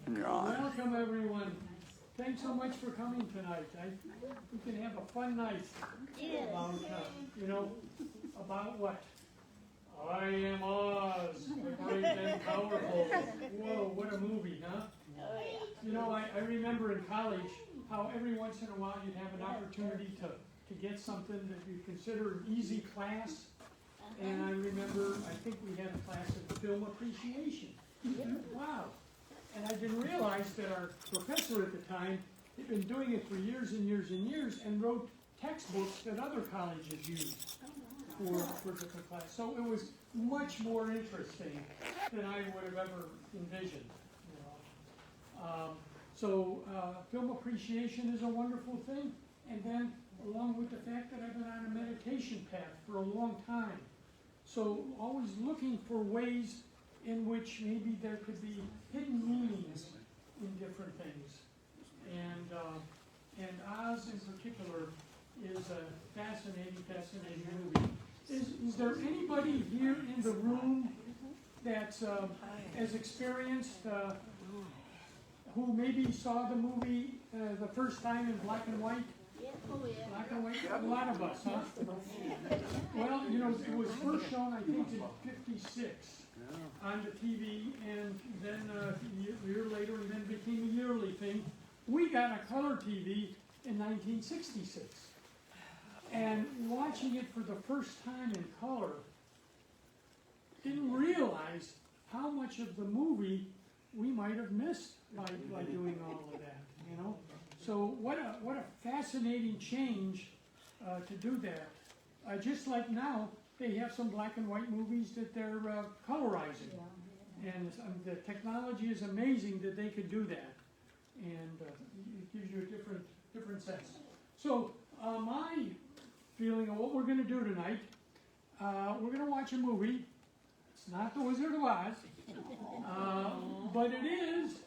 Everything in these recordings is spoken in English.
Welcome, everyone. Thanks so much for coming tonight. We can have a fun night about, about what? I Am Oz, the great and powerful. Whoa, what a movie, huh? I remember in college how every once in a while you'd have an opportunity to get something that you consider an easy class. And I remember, I think we had a class of film appreciation. Wow. And I didn't realize that our professor at the time had been doing it for years and years and years and wrote textbooks that other colleges used for different classes. So it was much more interesting than I would have ever envisioned. Film appreciation is a wonderful thing. And then along with the fact that I've been on a meditation path for a long time. So always looking for ways in which maybe there could be hidden meanings in different things. And Oz in particular is a fascinating movie. Is there anybody here in the room that has experienced, who maybe saw the movie the first time in black and white? Black and white? A lot of us, huh? Well, it was first shown, I think, in '56 on the TV, and then a year later, and then became a yearly thing. We got a color TV in 1966. And watching it for the first time in color, didn't realize how much of the movie we might have missed by doing all of that, So what a fascinating change to do that. Just like now, they have some black and white movies that they're colorizing. And the technology is amazing that they could do that. And it gives you a different sense. So my feeling of what we're going to do tonight, we're going to watch a movie. It's not The Wizard of Oz, but it is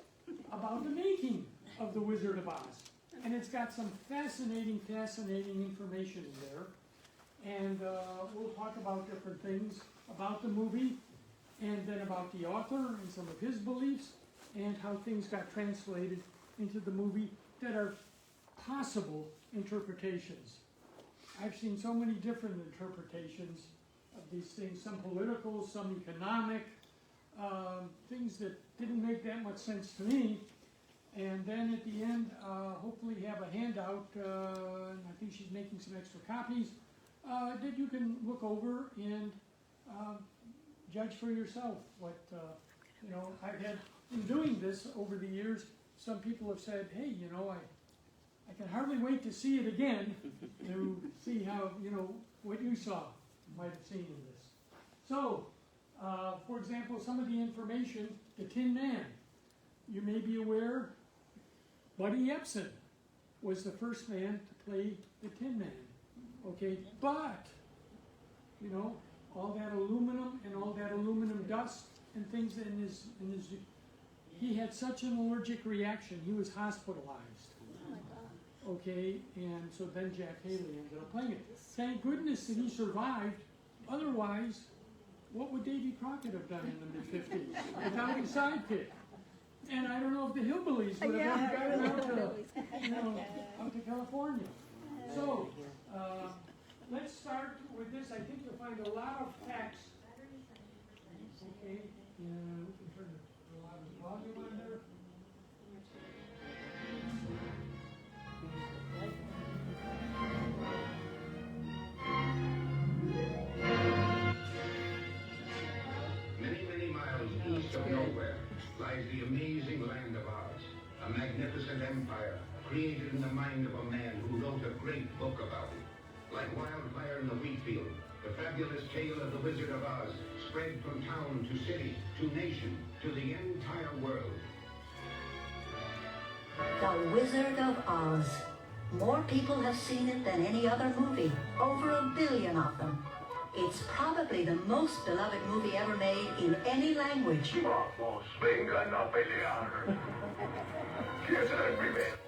about the making of The Wizard of Oz. And it's got some fascinating information in there. And we'll talk about different things about the movie, and then about the author and some of his beliefs, and how things got translated into the movie that are possible interpretations. I've seen so many different interpretations of these things, some political, some economic, things that didn't make that much sense to me. And then at the end, hopefully have a handout, and I think she's making some extra copies, that you can look over and judge for yourself what, I've had, in doing this over the years, some people have said, hey, I can hardly wait to see it again to see how, what you might have seen in this. So, for example, some of the information, the Tin Man. You may be aware, Buddy Epson was the first man to play the Tin Man. Okay, but, all that aluminum and all that aluminum dust and things in his he had such an allergic reaction, he was hospitalized. Okay, and so then Jack Haley ended up playing it. Thank goodness that he survived. Otherwise, what would Davy Crockett have done in the mid-50s without his sidekick? And I don't know if the Hillbillies would have ever gotten out to California. So, let's start with this. I think you'll find a lot of facts. Okay, and we can turn a lot of volume on there. Many miles east of nowhere lies the amazing land of Oz, a magnificent empire created in the mind of a man who wrote a great book about it. Like wildfire in the wheat field, the fabulous tale of the Wizard of Oz spread from town to city, to nation, to the entire world. The Wizard of Oz. More people have seen it than any other movie. Over 1 billion of them. It's probably the most beloved movie ever made in any language. Vamos, vengan a pelear. Quieren primero.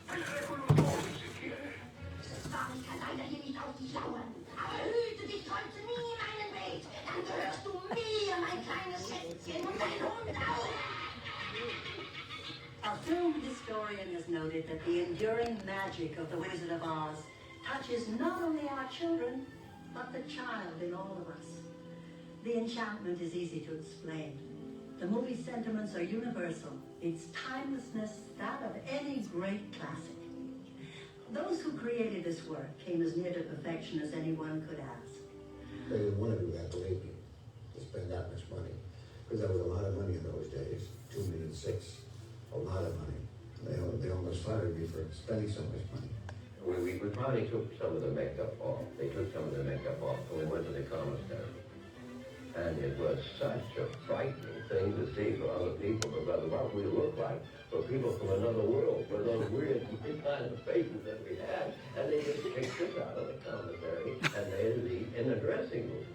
Peleémoslo todos si quieren. Warum kann leider hier nicht auf dich lauern? Aber hüte dich heute nie in meinen Weg. Dann gehörst du mir, mein kleines Schätzchen, und dein Hund auch. historian has noted that the enduring magic of The Wizard of Oz touches not only our children, but the child in all of us. The enchantment is easy to explain. The movie's sentiments are universal. Its timelessness, that of any great classic. Those who created this work came as near to perfection as anyone could ask. They didn't want to do that, believe me, to spend that much money. Because there was a lot of money in those days, $2.6 million, a lot of money. They almost fired me for spending so much money. We finally took some of the makeup off. They took some of the makeup off and we went to the commissary. And it was such a frightening thing to see for other people, no matter what we looked like, for people from another world, for those weird kind of faces that we had. And they just kicked us out of the commissary and made us eat in the dressing room.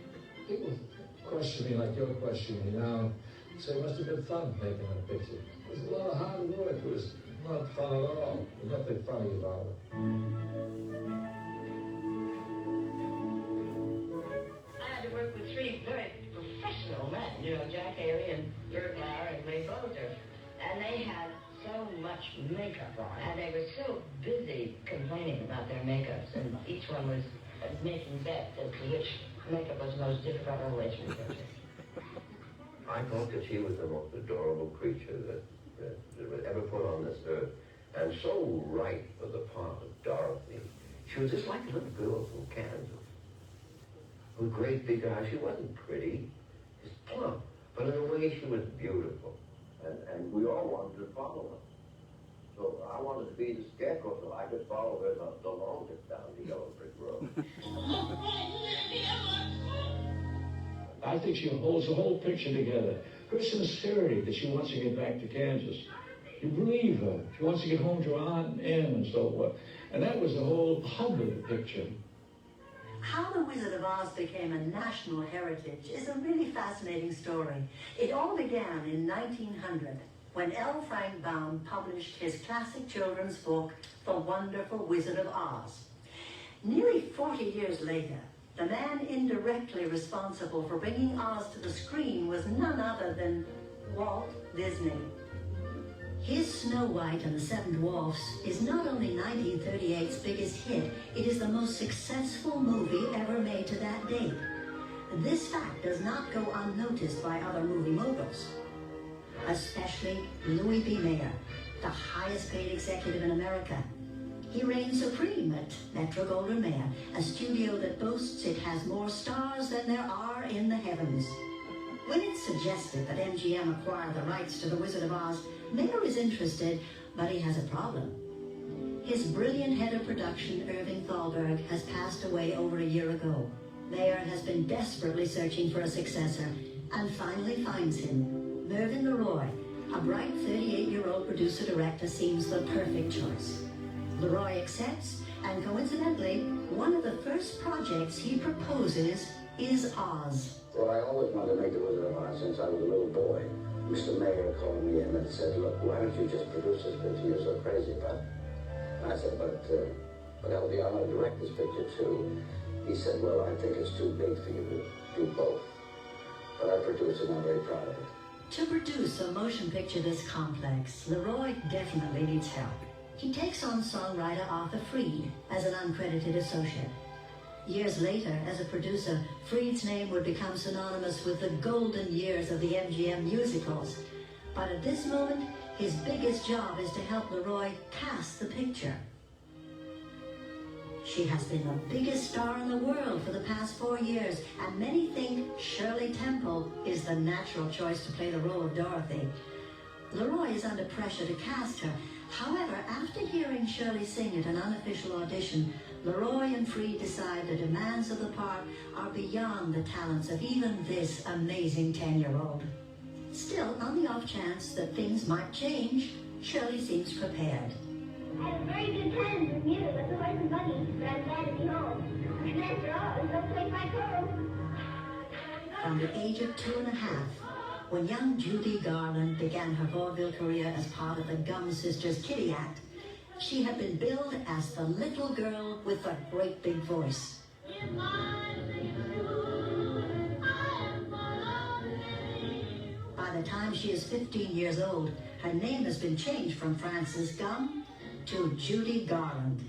People question me like you're questioning me now. Say, it must have been fun making that picture. It was a lot of hard work. It was not fun at all. There's nothing funny about it. I had to work with three very professional men, you know, Jack Haley and Bert Lauer and Ray Bolger. And they had so much makeup on, and they were so busy complaining about their makeups, and each one was making bets as to which makeup was the most difficult always for the picture. I thought that she was the most adorable creature that was ever put on this earth, and so right for the part of Dorothy. She was just like a little girl from Kansas, with great big eyes. She wasn't pretty, just plump, but in a way she was beautiful, and we all wanted to follow her. So I wanted to be the scarecrow so I could follow her the longest down the yellow brick road. I think she holds the whole picture together. Her sincerity that she wants to get back to Kansas. You believe her. She wants to get home to her Aunt Em and so forth. And that was the whole hub of the picture. How The Wizard of Oz became a national heritage is a really fascinating story. It all began in 1900 when L. Frank Baum published his classic children's book, The Wonderful Wizard of Oz. Nearly 40 years later, the man indirectly responsible for bringing Oz to the screen was none other than Walt Disney. His Snow White and the Seven Dwarfs is not only 1938's biggest hit, it is the most successful movie ever made to that date. This fact does not go unnoticed by other movie moguls, especially Louis B. Mayer, the highest paid executive in America. He reigns supreme at Metro-Goldwyn-Mayer, a studio that boasts it has more stars than there are in the heavens. When it's suggested that MGM acquire the rights to The Wizard of Oz, Mayer is interested, but he has a problem. His brilliant head of production, Irving Thalberg, has passed away over a year ago. Mayer has been desperately searching for a successor, and finally finds him. Mervyn LeRoy, a bright 38-year-old producer-director, seems the perfect choice. LeRoy accepts, and coincidentally, one of the first projects he proposes is Oz. Well, I always wanted to make The Wizard of Oz since I was a little boy. Mr. Mayer called me in and said, look, why don't you just produce this picture you're so crazy about? And I said, but LB, I want to direct this picture too. He said, well, I think it's too big for you to do both. But I produced it and I'm very proud of it. To produce a motion picture this complex, LeRoy definitely needs help. He takes on songwriter Arthur Freed as an uncredited associate. Years later, as a producer, Freed's name would become synonymous with the golden years of the MGM musicals. But at this moment, his biggest job is to help LeRoy cast the picture. She has been the biggest star in the world for the past 4 years, and many think Shirley Temple is the natural choice to play the role of Dorothy. LeRoy is under pressure to cast her. However, after hearing Shirley sing at an unofficial audition, LeRoy and Freed decide the demands of the part are beyond the talents of even this amazing 10-year-old. Still, on the off chance that things might change, Shirley seems prepared. I have very good plans with music with the horse and buggy, but I'm glad to be home. And after all, it's no place like home. From the age of 2.5, when young Judy Garland began her vaudeville career as part of the Gum Sisters Kitty Act, she had been billed as the little girl with the great big voice. By By the time she is 15 years old, her name has been changed from Frances Gum to Judy Garland.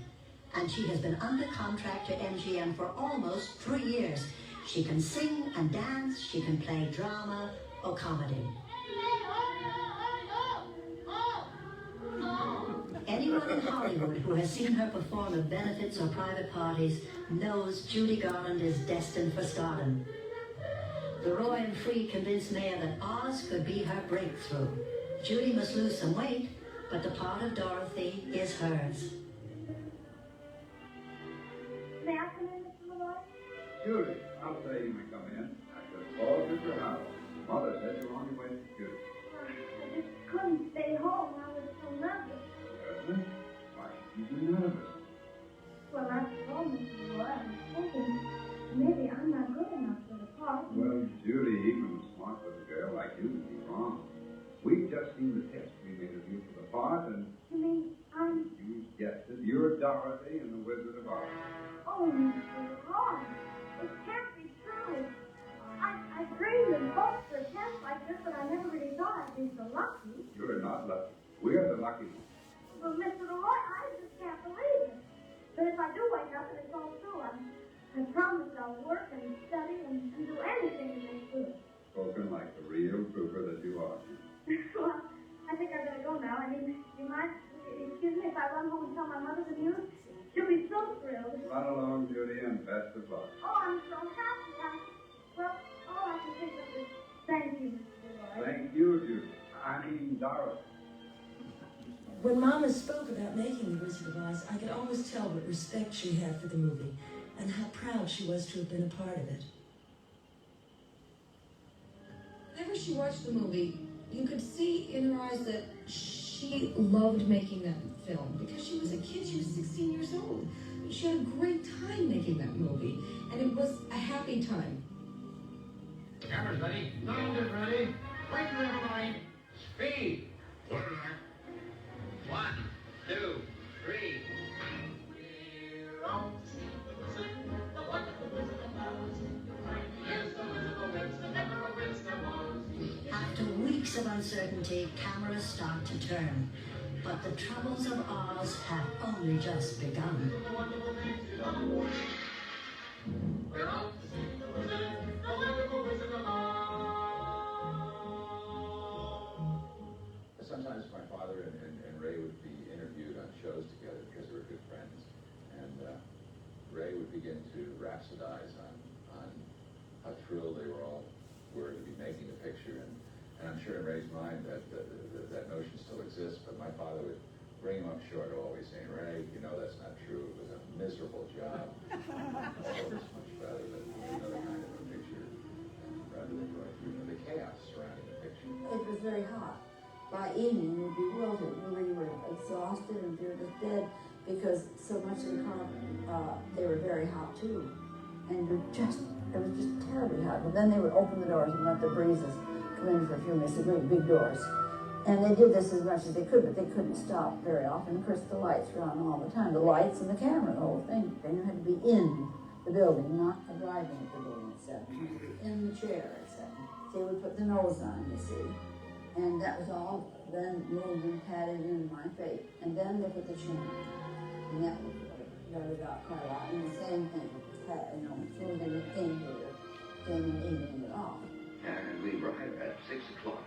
And she has been under contract to MGM for almost 3 years. She can sing and dance, she can play drama or comedy. Anyone in Hollywood who has seen her perform at benefits or private parties knows Judy Garland is destined for stardom. The Roy and Free convinced Mayer that Oz could be her breakthrough. Judy must lose some weight, but the part of Dorothy is hers. May I come in, Mr. Malloy? Judy, I'll say you may come in. I just called Mr. Howell. Mother said you were on your way to Judy. I just couldn't stay home. I was so nervous. Nervous? Why should you be nervous? Well, I told Mr. Malloy I was thinking maybe I'm not good enough for the part. Well, Judy, even a smart little girl like you would be wrong. We've just seen the test we made of you for the part, and You mean I'm... you guessed it. You're Dorothy in The Wizard of Oz. Oh, Mr. Malloy, it can't be true. I dreamed and hoped for a test like this, but I never really thought I'd be so lucky. You're not lucky. We're the lucky ones. Well, Mr. Malloy, I just can't believe it. But if I do wake up and it's all true, I promise I'll work and study and do anything to make good. Spoken like the real trooper that you are. Well, I think I better go now. I mean, you might excuse me if I run home and tell my mother the news. She'll be so thrilled. Run along, Judy, and best of luck. Oh, I'm so happy. Well, all I can think of is thank you, Mr. Malloy. Thank you, Judy. I mean, Dorothy. When Mama spoke about making The Wizard of Oz, I could always tell what respect she had for the movie and how proud she was to have been a part of it. Whenever she watched the movie, you could see in her eyes that she loved making that film because she was a kid. She was 16 years old. She had a great time making that movie, and it was a happy time. Camera's ready. Sound is ready. Wait for everybody. Speed. 1, 2, 3. After weeks of uncertainty, cameras start to turn. But the troubles of Oz have only just begun. Sometimes my father and Ray would be interviewed on shows together because they were good friends. And Ray would begin to rhapsodize on how thrilled they were to be making the picture. And I'm sure in Ray's mind that notion still exists, but my father would bring him up short, always saying, Ray, you know that's not true. It was a miserable job. All this much better than another kind of a picture, and rather than going through the chaos surrounding the picture. It was very hot. By evening, you'd be wilted. You were exhausted and you're just dead because so much of the car, they were very hot too. And it was just terribly hot. But then they would open the doors and let the breezes come in for a few minutes, the great big doors. And they did this as much as they could, but they couldn't stop very often. Of course, the lights were on all the time. The lights and the camera, the whole thing. Then you had to be in the building, not arriving at the building itself. In the chair, etc. They would put the nose on, you see. And that was all then moved and patted in my fate. And then they put the chain on. And that was what it got quite a lot. And the same thing, moving it in here, then evening it off. And we arrived at 6 o'clock.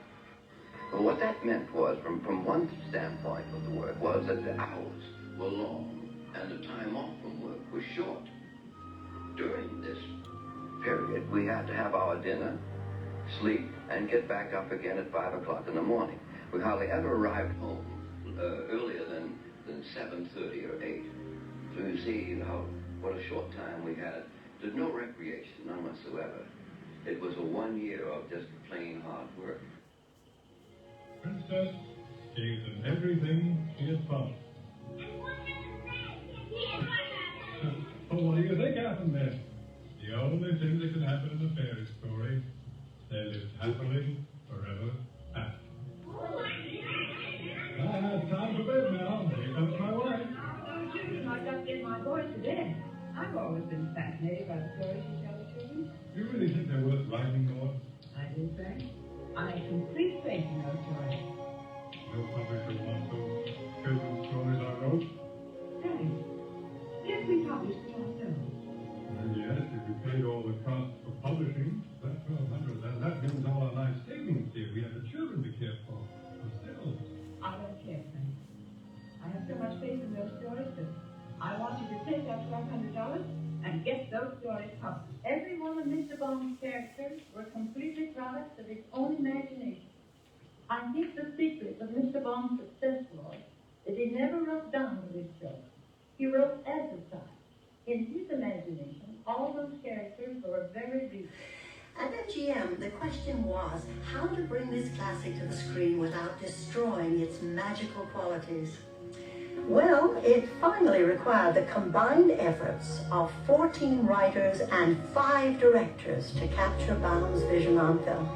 Well, what that meant was, from one standpoint of the work, was that the hours were long and the time off from work was short. During this period, we had to have our dinner, sleep, and get back up again at 5 o'clock in the morning. We hardly ever arrived home earlier than 7:30 or 8. So you see what a short time we had. There's no recreation, none whatsoever. It was a 1 year of just plain hard work. Princess gave them everything she had promised. Oh, what do you think happened there? The only thing that can happen in a fairy story, they lived happily forever after. Time for bed now. Here comes my wife. I got to get my boys to bed. I've always been fascinated by the stories you tell the children. You really think they're worth writing more? I do, Frank. I have complete faith in those stories. No publisher wants those children's stories I wrote. Daddy, yes, we published them ourselves. Well, yes, if you paid all the costs for publishing, that's $1,200. That means all our life savings here. We have the children to care for ourselves. I don't care, Frank. I have so much faith in those stories that I want you to take that $1,200 and get those stories published. Every one of Mr. Bone's characters were completely products of his own imagination. I think the secret of Mr. Bone's success was that he never wrote down his story. He wrote as a side. In his imagination, all those characters were very real. At MGM, the question was how to bring this classic to the screen without destroying its magical qualities. Well, it finally required the combined efforts of 14 writers and 5 directors to capture Baum's vision on film.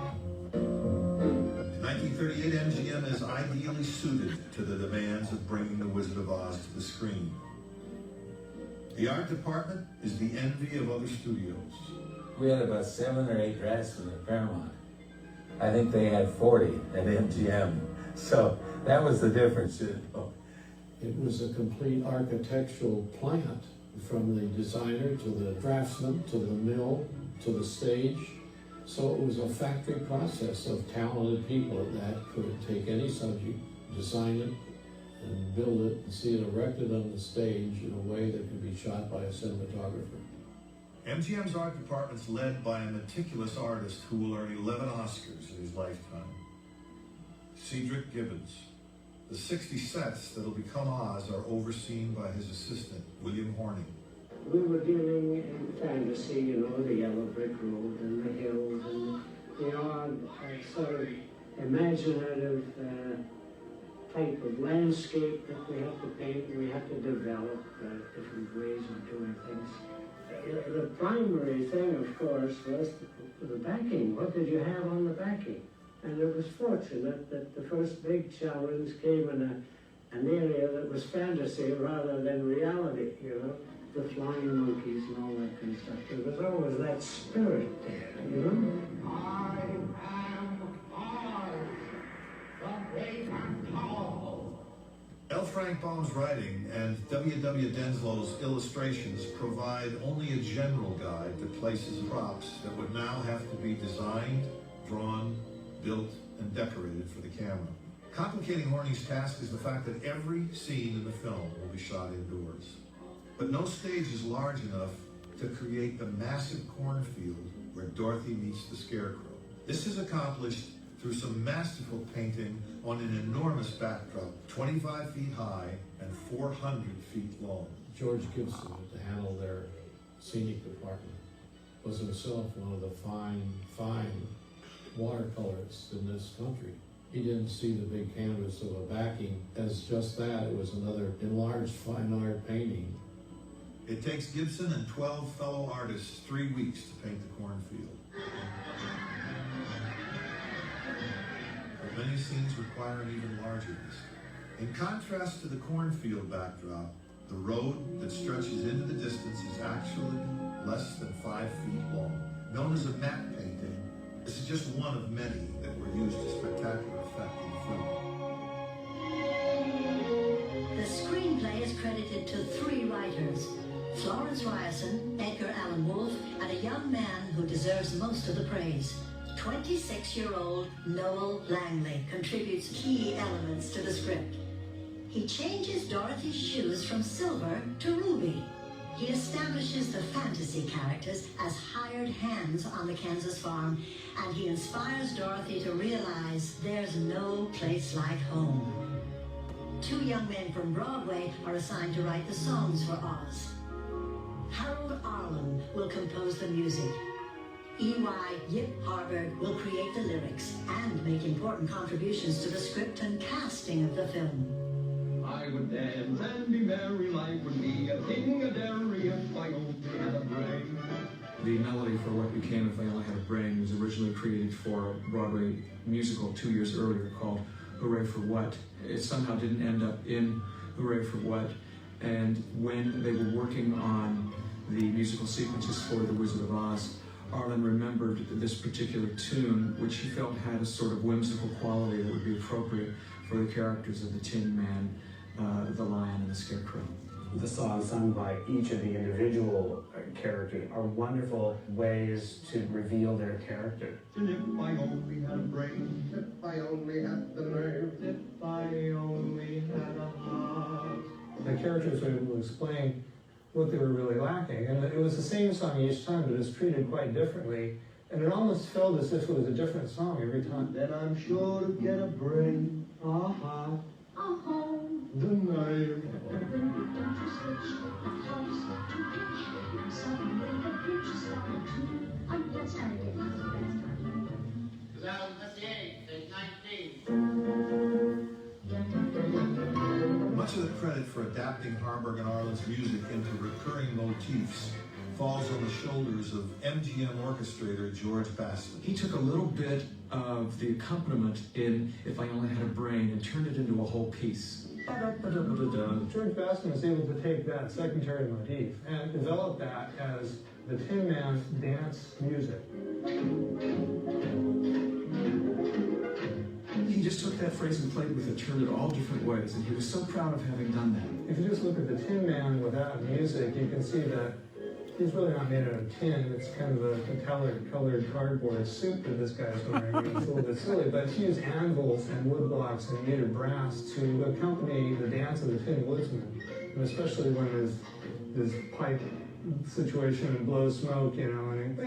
In 1938, MGM is ideally suited to the demands of bringing The Wizard of Oz to the screen. The art department is the envy of other studios. We had about 7 or 8 draftsmen at Paramount. I think they had 40 at MGM. So that was the difference. It was a complete architectural plant, from the designer to the draftsman to the mill to the stage. So it was a factory process of talented people that could take any subject, design it, and build it and see it erected on the stage in a way that could be shot by a cinematographer. MGM's art department's led by a meticulous artist who will earn 11 Oscars in his lifetime. Cedric Gibbons. The 60 sets that'll become Oz are overseen by his assistant, William Horning. We were dealing in fantasy, you know, the yellow brick road and the hills and the odd sort of imaginative type of landscape that we have to paint. We have to develop different ways of doing things. The primary thing, of course, was the backing. What did you have on the backing? And it was fortunate that the first big challenge came in an area that was fantasy rather than reality, you know, the flying monkeys and all that kind of stuff. There was always that spirit there, you know? I am Oz, the great and powerful. L. Frank Baum's writing and W. Denslow's illustrations provide only a general guide to places and props that would now have to be designed, drawn, built, and decorated for the camera. Complicating Horning's task is the fact that every scene in the film will be shot indoors. But no stage is large enough to create the massive cornfield where Dorothy meets the Scarecrow. This is accomplished through some masterful painting on an enormous backdrop, 25 feet high and 400 feet long. George Gibson, to handle their scenic department, was himself one of the fine watercolorists in this country. He didn't see the big canvas of a backing as just that. It was another enlarged fine art painting. It takes Gibson and 12 fellow artists 3 weeks to paint the cornfield. But many scenes require an even larger list. In contrast to the cornfield backdrop, the road that stretches into the distance is actually less than 5 feet long. Known as a matte painting, this is just one of many that were used to spectacular effect in the film. The screenplay is credited to 3 writers: Florence Ryerson, Edgar Allan Wolfe, and a young man who deserves most of the praise. 26-year-old Noel Langley contributes key elements to the script. He changes Dorothy's shoes from silver to ruby. He establishes the fantasy characters as hired hands on the Kansas farm, and he inspires Dorothy to realize there's no place like home. 2 young men from Broadway are assigned to write the songs for Oz. Harold Arlen will compose the music. E.Y. Yip Harburg will create the lyrics and make important contributions to the script and casting of the film. I would dance and be merry, life would be a thing of dairy if I only had a brain. The melody for What Became If I Only Had a Brain was originally created for a Broadway musical 2 years earlier called Hooray for What. It somehow didn't end up in Hooray for What, and when they were working on the musical sequences for The Wizard of Oz, Arlen remembered this particular tune, which he felt had a sort of whimsical quality that would be appropriate for the characters of the Tin Man, the Lion, and the Scarecrow. The songs sung by each of the individual characters are wonderful ways to reveal their character. And if I only had a brain, if I only had the nerve, if I only had a heart. The characters were able to explain what they were really lacking. And it was the same song each time, but it was treated quite differently. And it almost felt as if it was a different song every time. Then I'm sure to get a brain, a heart, the nerve. Much of the credit for adapting Harburg and Arlen's music into recurring motifs falls on the shoulders of MGM orchestrator George Baston. He took a little bit of the accompaniment in If I Only Had a Brain and turned it into a whole piece. George Baston was able to take that secondary motif and develop that as the Tin Man's dance music. He just took that phrase and played with it, turned it all different ways, and he was so proud of having done that. If you just look at the Tin Man without music, you can see that he's really not made out of tin. It's kind of a colored cardboard suit that this guy's wearing. It's a little bit silly, but he used anvils and wood blocks and metered brass to accompany the dance of the Tin Woodsman, and especially when his pipe situation and blows smoke, you know, and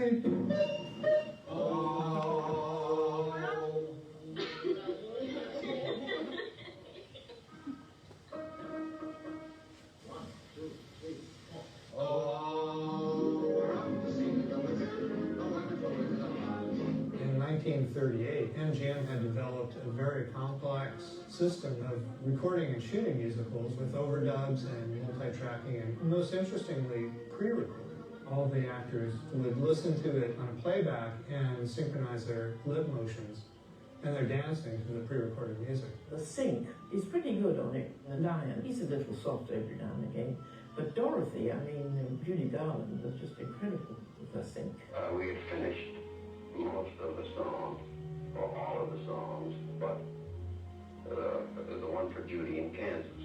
In 1938, MGM had developed a very complex system of recording and shooting musicals with overdubs and multi-tracking, and most interestingly, pre-recording. All the actors would listen to it on a playback and synchronize their lip motions, and they're dancing to the pre-recorded music. The sync is pretty good on it. The Lion, he's a little soft every now and again. But Dorothy, I mean, Judy Garland was just incredible with her sync. We had finished most of the songs, or all of the songs, but the one for Judy in Kansas.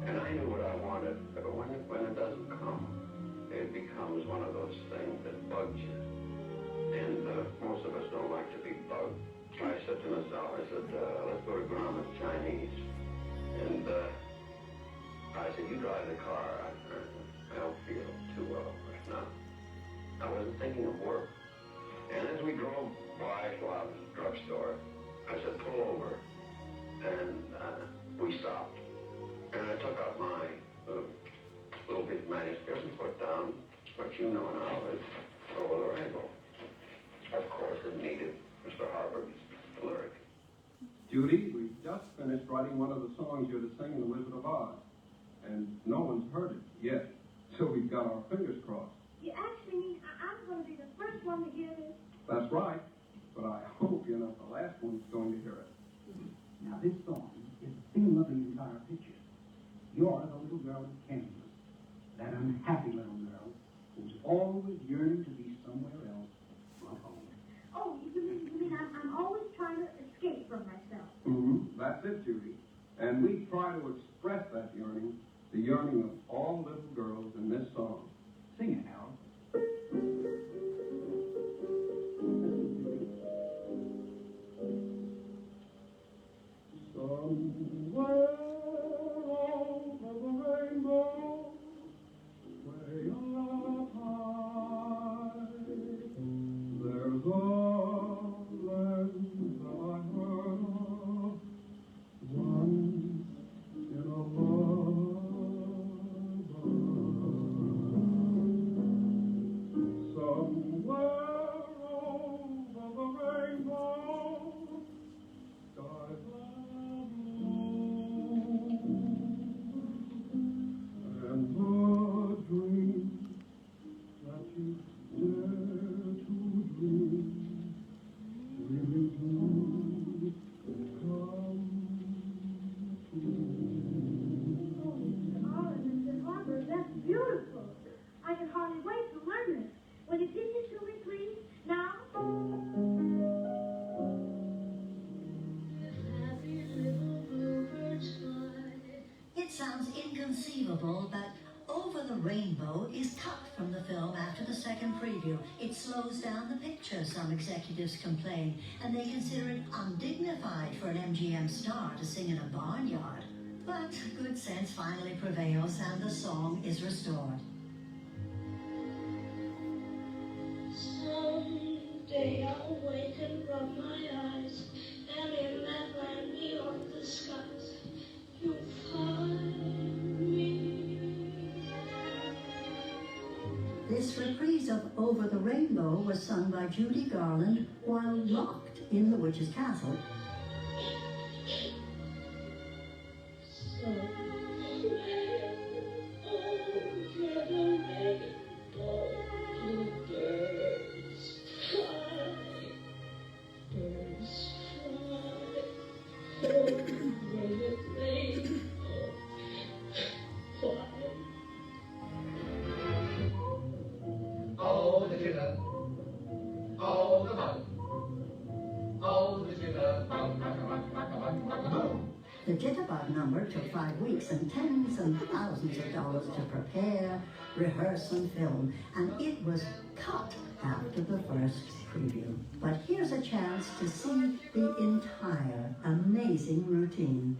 And I knew what I wanted, but when it doesn't come, it becomes one of those things that bugs you. And most of us don't like to be bugged. I said to myself, let's go to Grauman's Chinese. And I said, you drive the car. I don't feel too well right now. I wasn't thinking of work. And as we drove by Schwab's drugstore, I said, pull over. And we stopped. And I took out my little bit of manuscript and put down what you know now is Over the Rainbow. Of course, it needed Mr. Harburg's lyric. Judy, we've just finished writing one of the songs you're to sing in The Wizard of Oz. And no one's heard it yet. So we've got our fingers crossed. You actually mean I'm going to be the first one to hear this? That's right. But I hope you're not the last one who's going to hear it. Now, this song is the theme of the entire picture. You're the little girl in Kansas, that unhappy little girl who's always yearning to be somewhere else but home. Oh, you mean I'm always trying to escape from myself? Mm-hmm. That's it, Judy. And we try to express that yearning, the yearning of all little girls in this song. Sing it, Harold. Somewhere over the rainbow, way up high, there's a land that I heard of once in a lullaby. Somewhere over the rainbow, skies are blue. sounds inconceivable, but Over the Rainbow is cut from the film after the second preview. It slows down the picture, some executives complain, and they consider it undignified for an MGM star to sing in a barnyard. But good sense finally prevails, and the song is restored. Someday I'll wake and rub my eyes, and in that land beyond the skies, you'll find me. This reprise of Over the Rainbow was sung by Judy Garland while locked in the witch's castle. Oh, the jitterbug. Oh, the bug. Oh, the jitterbug. The Jitterbug number took 5 weeks and tens and thousands of dollars to prepare, rehearse, and film, and it was cut after the first preview. But here's a chance to see the entire amazing routine.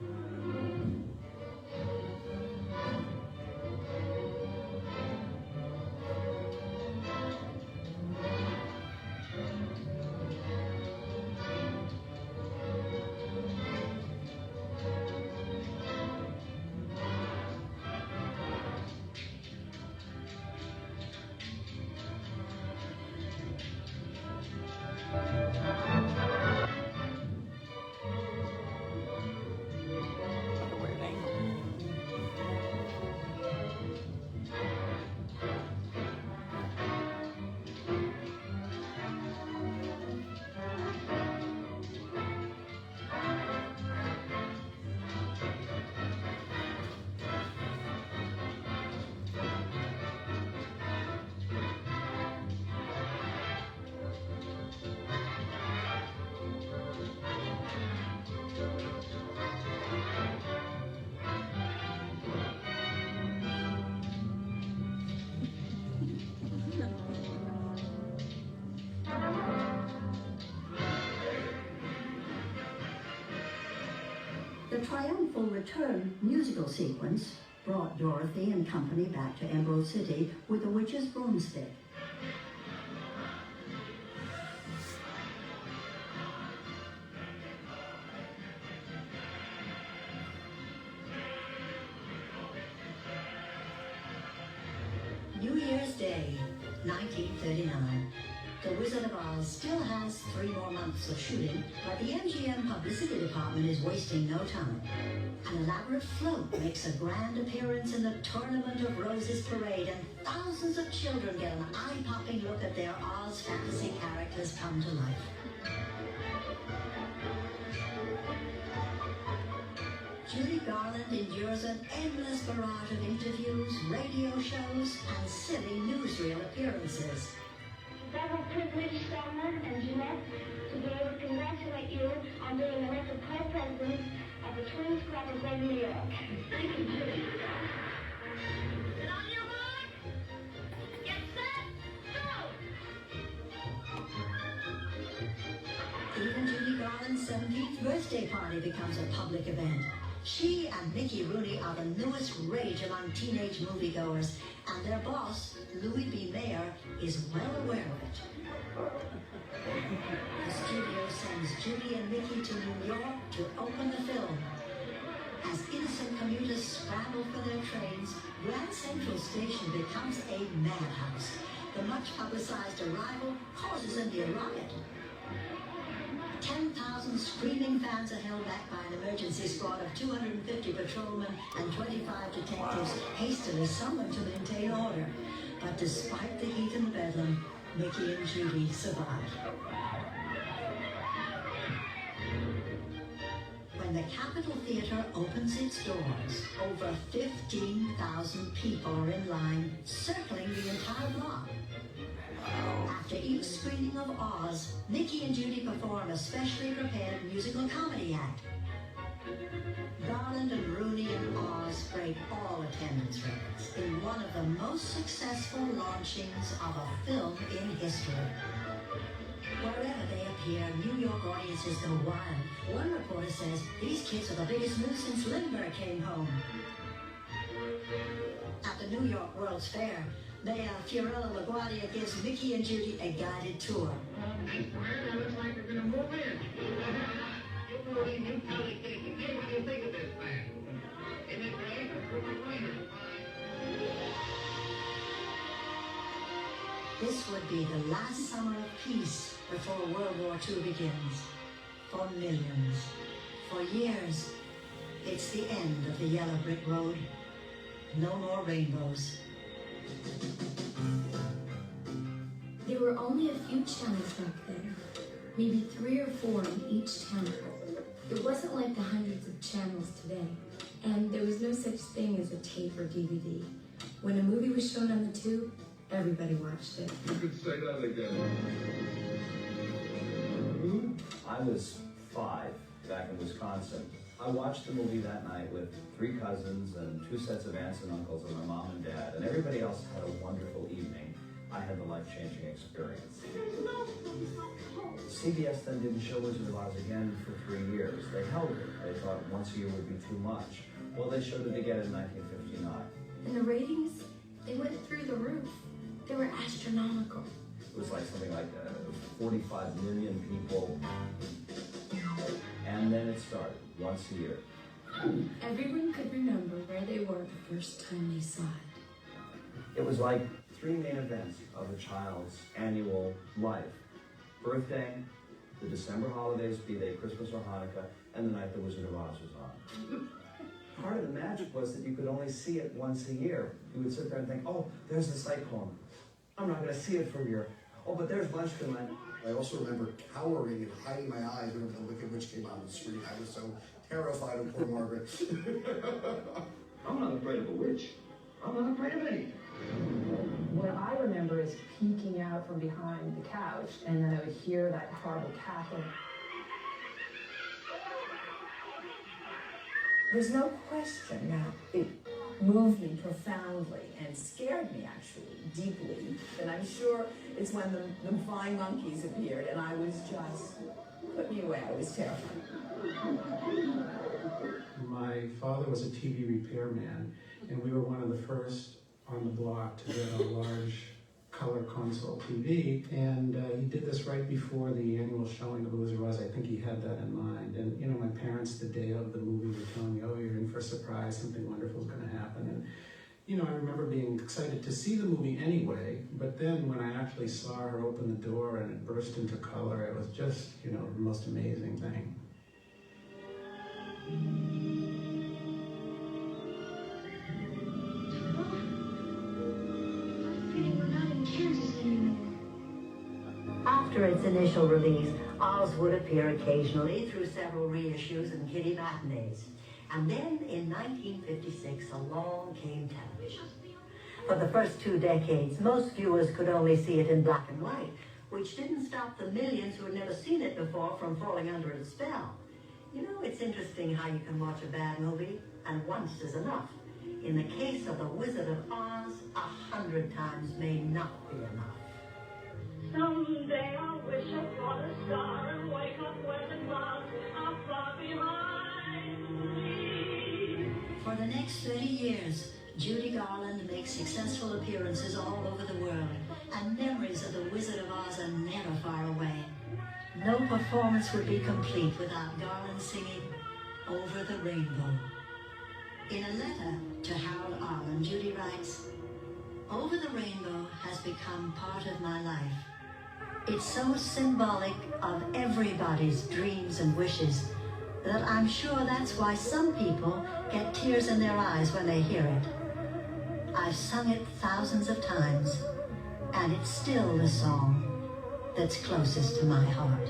The triumphal return musical sequence brought Dorothy and company back to Emerald City with the witch's broomstick. New Year's Day, 1939. The Wizard of Oz still has 3 more months of shooting, but the MGM publicity department is wasting no time. An elaborate float makes a grand appearance in the Tournament of Roses parade, and thousands of children get an eye-popping look at their Oz fantasy characters come to life. Judy Garland endures an endless barrage of interviews, radio shows, and silly newsreel appearances. It's ever a privilege, Selma and Jeanette, to be able to congratulate you on being elected co-president of the Twins Club of Greater New York. Thank you, Judy. And on your mark, get set, go! Even Judy Garland's 17th birthday party becomes a public event. She and Mickey Rooney are the newest rage among teenage moviegoers, and their boss, Louis B. Mayer, is well aware of it. The studio sends Judy and Mickey to New York to open the film. As innocent commuters scramble for their trains, Grand Central Station becomes a madhouse. The much-publicized arrival causes a near riot. 10,000 screaming fans are held back by an emergency squad of 250 patrolmen and 25 detectives hastily summoned to maintain order. But despite the heat and bedlam, Mickey and Judy survive. When the Capitol Theater opens its doors, over 15,000 people are in line, circling the entire block. After each screening of Oz, Mickey and Judy perform a specially prepared musical comedy act. Garland and Rooney and Oz spread break all attendance records in one of the most successful launchings of a film in history. Wherever they appear, New York audiences go wild. One reporter says, these kids are the biggest news since Lindbergh came home. At the New York World's Fair, Mayor Fiorello LaGuardia gives Mickey and Judy a guided tour. It looks like they're going to move in. You tell the kids, what do you think of this man? Isn't it great? This would be the last summer of peace before World War II begins. For millions. For years, it's the end of the yellow brick road. No more rainbows. There were only a few channels back then, maybe 3 or 4 in each channel. It wasn't like the hundreds of channels today, and there was no such thing as a tape or DVD. When a movie was shown on the tube, everybody watched it. You could say that again. I was 5 back in Wisconsin. I watched the movie that night with 3 cousins and 2 sets of aunts and uncles and my mom and dad, and everybody else had a wonderful evening. I had the life-changing experience. CBS then didn't show Wizard of Oz again for 3 years. They held it. They thought once a year would be too much. Well, they showed it again in 1959. And the ratings, they went through the roof. They were astronomical. It was like something like 45 million people. And then it started, once a year. Everyone could remember where they were the first time they saw it. It was like 3 main events of a child's annual life. Birthday, the December holidays, be they Christmas or Hanukkah, and the night the Wizard of Oz was on. Part of the magic was that you could only see it once a year. You would sit there and think, oh, there's the cyclone. I'm not going to see it for a year. Oh, but there's lunch tonight. I also remember cowering and hiding my eyes whenever the Wicked Witch came on the screen. I was so terrified of poor Margaret. I'm not afraid of a witch. I'm not afraid of anything. What I remember is peeking out from behind the couch, and then I would hear that horrible cackle. There's no question that it moved me profoundly and scared me actually deeply. And I'm sure it's when the flying monkeys appeared and I was just, put me away, I was terrified. My father was a TV repairman, and we were one of the first on the block to get a large color console TV, and he did this right before the annual showing of The Wizard of Oz. I think he had that in mind. And you know, my parents, the day of the movie, were telling me, oh, you're in for a surprise, something wonderful is going to happen. And you know, I remember being excited to see the movie anyway, but then when I actually saw her open the door and it burst into color, it was just, you know, the most amazing thing. After its initial release, Oz would appear occasionally through several reissues and kiddie matinees. And then in 1956, along came television. For the first 2 decades, most viewers could only see it in black and white, which didn't stop the millions who had never seen it before from falling under its spell. You know, it's interesting how you can watch a bad movie, and once is enough. In the case of The Wizard of Oz, 100 times may not be enough. Someday I'll wish upon a star and wake up where the clouds are far behind me. For the next 30 years, Judy Garland makes successful appearances all over the world, and memories of The Wizard of Oz are never far away. No performance would be complete without Garland singing Over the Rainbow. In a letter to Harold Arlen, Judy writes, Over the Rainbow has become part of my life. It's so symbolic of everybody's dreams and wishes that I'm sure that's why some people get tears in their eyes when they hear it. I've sung it thousands of times, and it's still the song that's closest to my heart.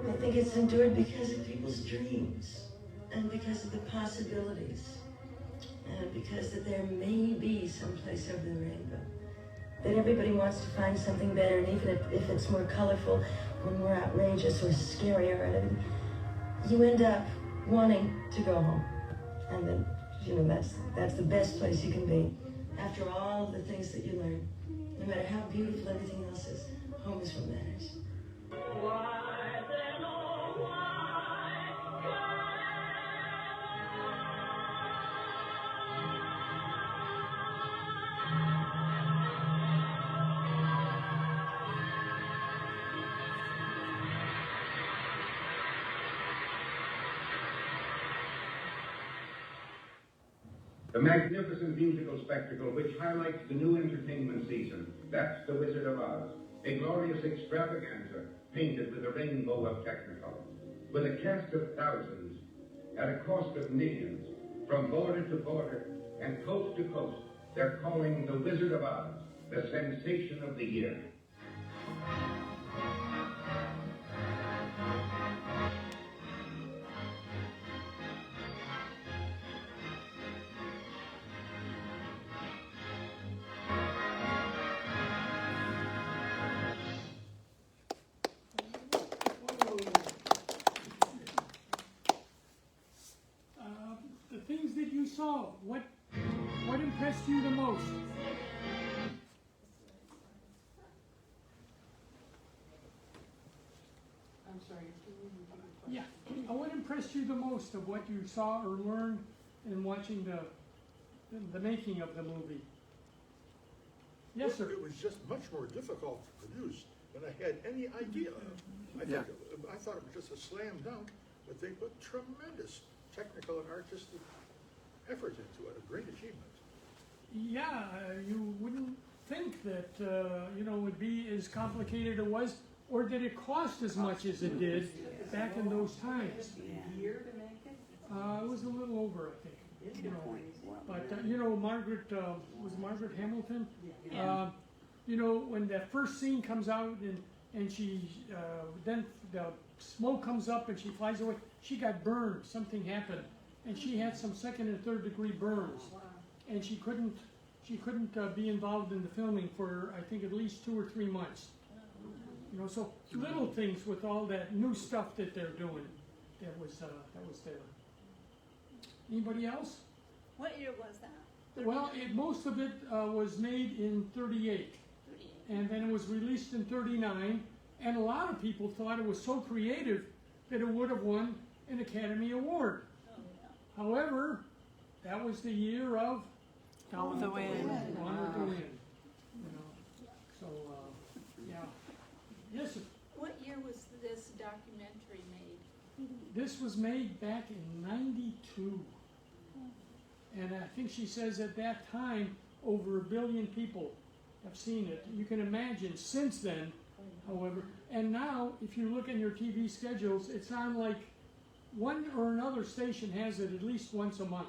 I think it's endured because of people's dreams, and because of the possibilities, and because that there may be some place over the rainbow. That everybody wants to find something better, and even if it's more colorful or more outrageous or scarier, and you end up wanting to go home and then You know, that's the best place you can be. After all the things that you learn, no matter how beautiful everything else is, home is what matters. The magnificent musical spectacle which highlights the new entertainment season. That's The Wizard of Oz, a glorious extravaganza painted with a rainbow of technicolor. With a cast of thousands, at a cost of millions, from border to border and coast to coast, they're calling The Wizard of Oz the sensation of the year. The things that you saw, what impressed you the most? I'm sorry, can you repeat the question? Yeah. What impressed you the most of what you saw or learned in watching the making of the movie? Yes, sir. It was just much more difficult to produce than I had any idea of. I thought it was just a slam dunk, but they put tremendous technical and artistic effort into it, a great achievement. Yeah, you wouldn't think that it would be as complicated as it was, or that it cost as much as it did back in those times. A year to make it? It was a little over, I think. But Margaret was Margaret Hamilton. Yeah. When that first scene comes out and she then the smoke comes up and she flies away. She got burned. Something happened, and she had some second and third degree burns, and she couldn't be involved in the filming for I think at least 2 or 3 months. So little things with all that new stuff that they're doing. That was there. Anybody else? What year was that? Well, most of it was made in '38, and then it was released in '39. And a lot of people thought it was so creative that it would have won an Academy Award. Oh, yeah. However, that was the year of Gone with the Wind. Gone with the Wind. So yeah. Yes, sir. What year was this documentary made? This was made back in '92. And I think she says at that time, over 1 billion people have seen it. You can imagine since then, however, and now if you look in your TV schedules, it's on like one or another station has it at least once a month.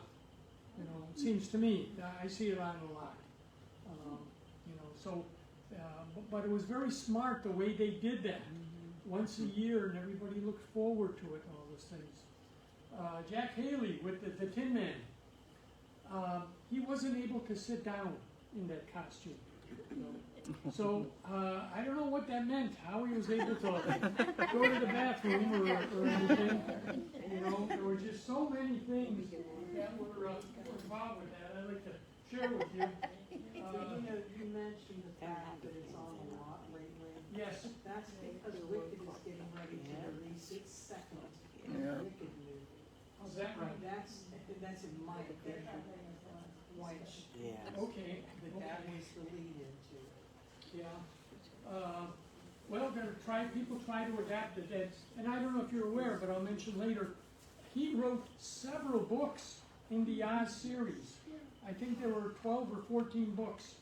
It seems to me. I see it on a lot. But it was very smart the way they did that. Once a year, and everybody looked forward to it and all those things. Jack Haley with the Tin Man. He wasn't able to sit down in that costume. So I don't know what that meant, how he was able to go to the bathroom or anything. There were just so many things that were involved with that I'd like to share with you. You mentioned the fact that it's on a lot lately. Yes. That's because Wicked is getting ready to release its second Wicked movie. How's that right? That's in my opinion. Which okay. That was the lead into. Yeah. Well, people try to adapt it, and I don't know if you're aware, but I'll mention later. He wrote several books in the Oz series. I think there were 12 or 14 books.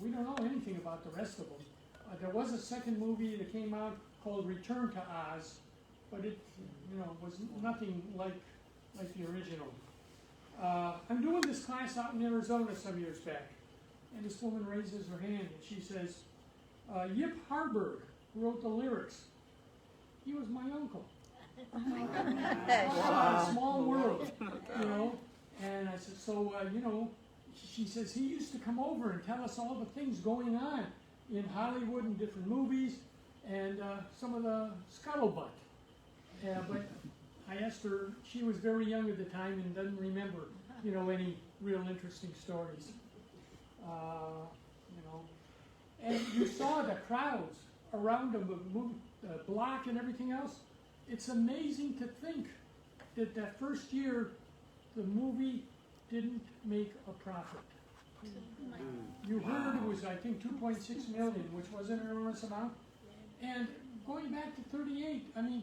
We don't know anything about the rest of them. There was a second movie that came out called Return to Oz, but it, was nothing like the original. I'm doing this class out in Arizona some years back, and this woman raises her hand and she says, Yip Harburg, who wrote the lyrics, he was my uncle. Oh my goodness. Wow. A small world, And I said, so, she says, he used to come over and tell us all the things going on in Hollywood and different movies and some of the scuttlebutt. But I asked her, she was very young at the time and doesn't remember, any real interesting stories. And you saw the crowds around the block and everything else. It's amazing to think that first year the movie didn't make a profit. You heard it was, I think, 2.6 million, which was an enormous amount. And going back to 38, I mean,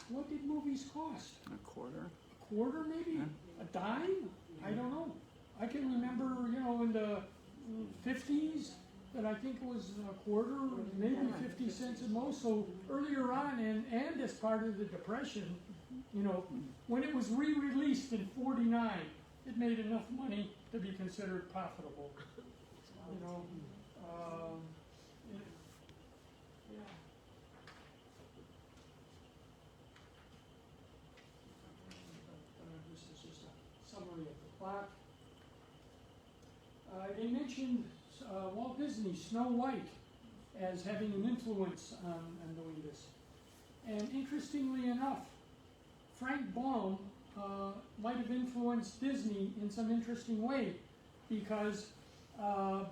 what did movies cost? A quarter? A quarter, maybe? A dime? I don't know. I can remember, in the 50s, that I think it was a quarter, maybe 50 cents at most. So earlier on, and as part of the Depression, when it was re-released in 49, it made enough money to be considered profitable. This is just a summary of the plot. They mentioned Walt Disney's Snow White as having an influence on doing this. And interestingly enough, Frank Baum might have influenced Disney in some interesting way, because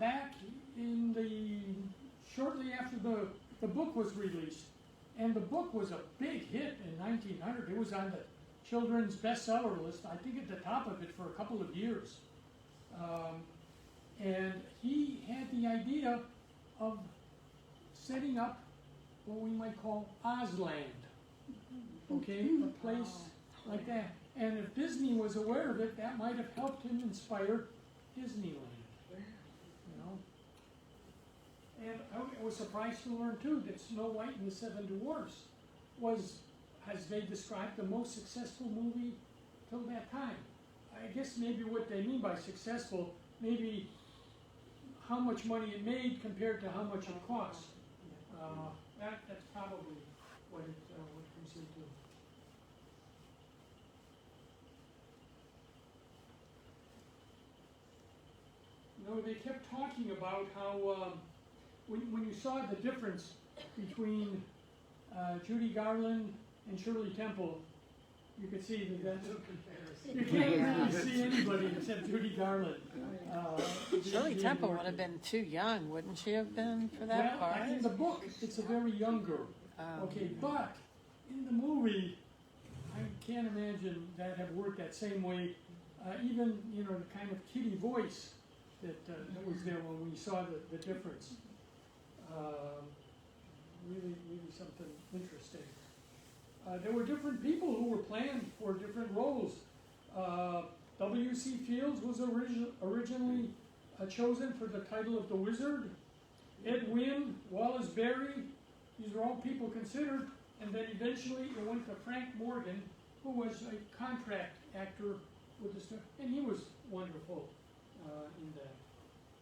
back in shortly after the book was released, and the book was a big hit in 1900. It was on the children's bestseller list, I think at the top of it for a couple of years. And he had the idea of setting up what we might call Ozland, okay, a place like that. And if Disney was aware of it, that might have helped him inspire Disneyland, And I was surprised to learn, too, that Snow White and the Seven Dwarfs was, as they described, the most successful movie till that time. I guess maybe what they mean by successful, maybe how much money it made compared to how much it cost. That's probably what it comes into. They kept talking about how when you saw the difference between Judy Garland and Shirley Temple, you could see that you can't really see anybody except Judy Garland. Shirley Temple would have been too young, wouldn't she have been, for that part? In the book, it's a very young girl. Okay, but in the movie, I can't imagine that have worked that same way. Even, the kind of kiddie voice that was there when we saw the difference. Really something interesting. There were different people who were planned for different roles. W.C. Fields was originally chosen for the title of the Wizard. Ed Wynn, Wallace Berry, these are all people considered. And then eventually it went to Frank Morgan, who was a contract actor with the stuff, and he was wonderful in that.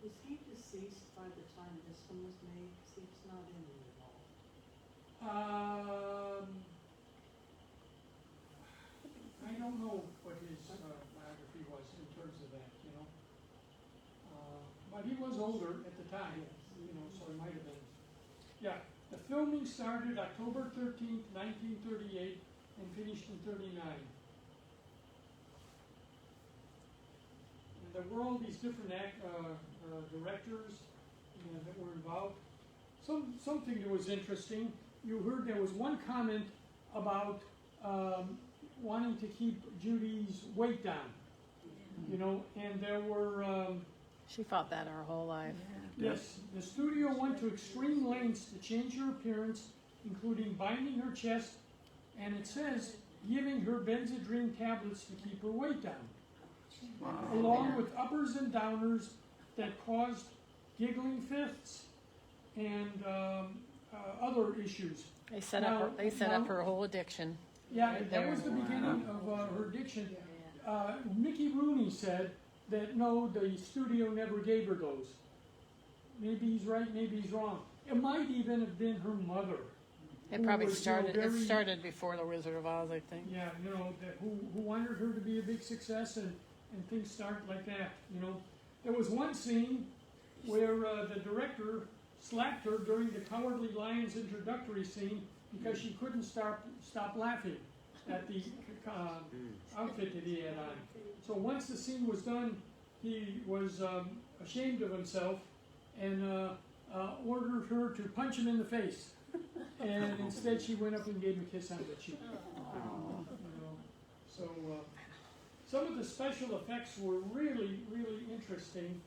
Was he deceased by the time this one was made? Because he was not in it at all. I don't know what his biography was in terms of that, but he was older at the time, so it might have been. Yeah, the filming started October 13th, 1938, and finished in 39. And there were all these different directors that were involved. Something that was interesting, you heard there was one comment about wanting to keep Judy's weight down, and there were... she fought that her whole life. Yes, the studio went to extreme lengths to change her appearance, including binding her chest, and it says giving her Benzedrine tablets to keep her weight down, along with uppers and downers that caused giggling fits and other issues. They set up her whole addiction. Yeah, that was the beginning of her addiction. Mickey Rooney said that no, the studio never gave her those. Maybe he's right, maybe he's wrong. It might even have been her mother. It probably started. It started before The Wizard of Oz, I think. Yeah, who wanted her to be a big success, and things start like that. There was one scene where the director slapped her during the Cowardly Lion's introductory scene because she couldn't stop laughing. at the outfit that he had on. So once the scene was done, he was ashamed of himself and ordered her to punch him in the face. And instead she went up and gave him a kiss on the cheek. You know, so some of the special effects were really, really interesting.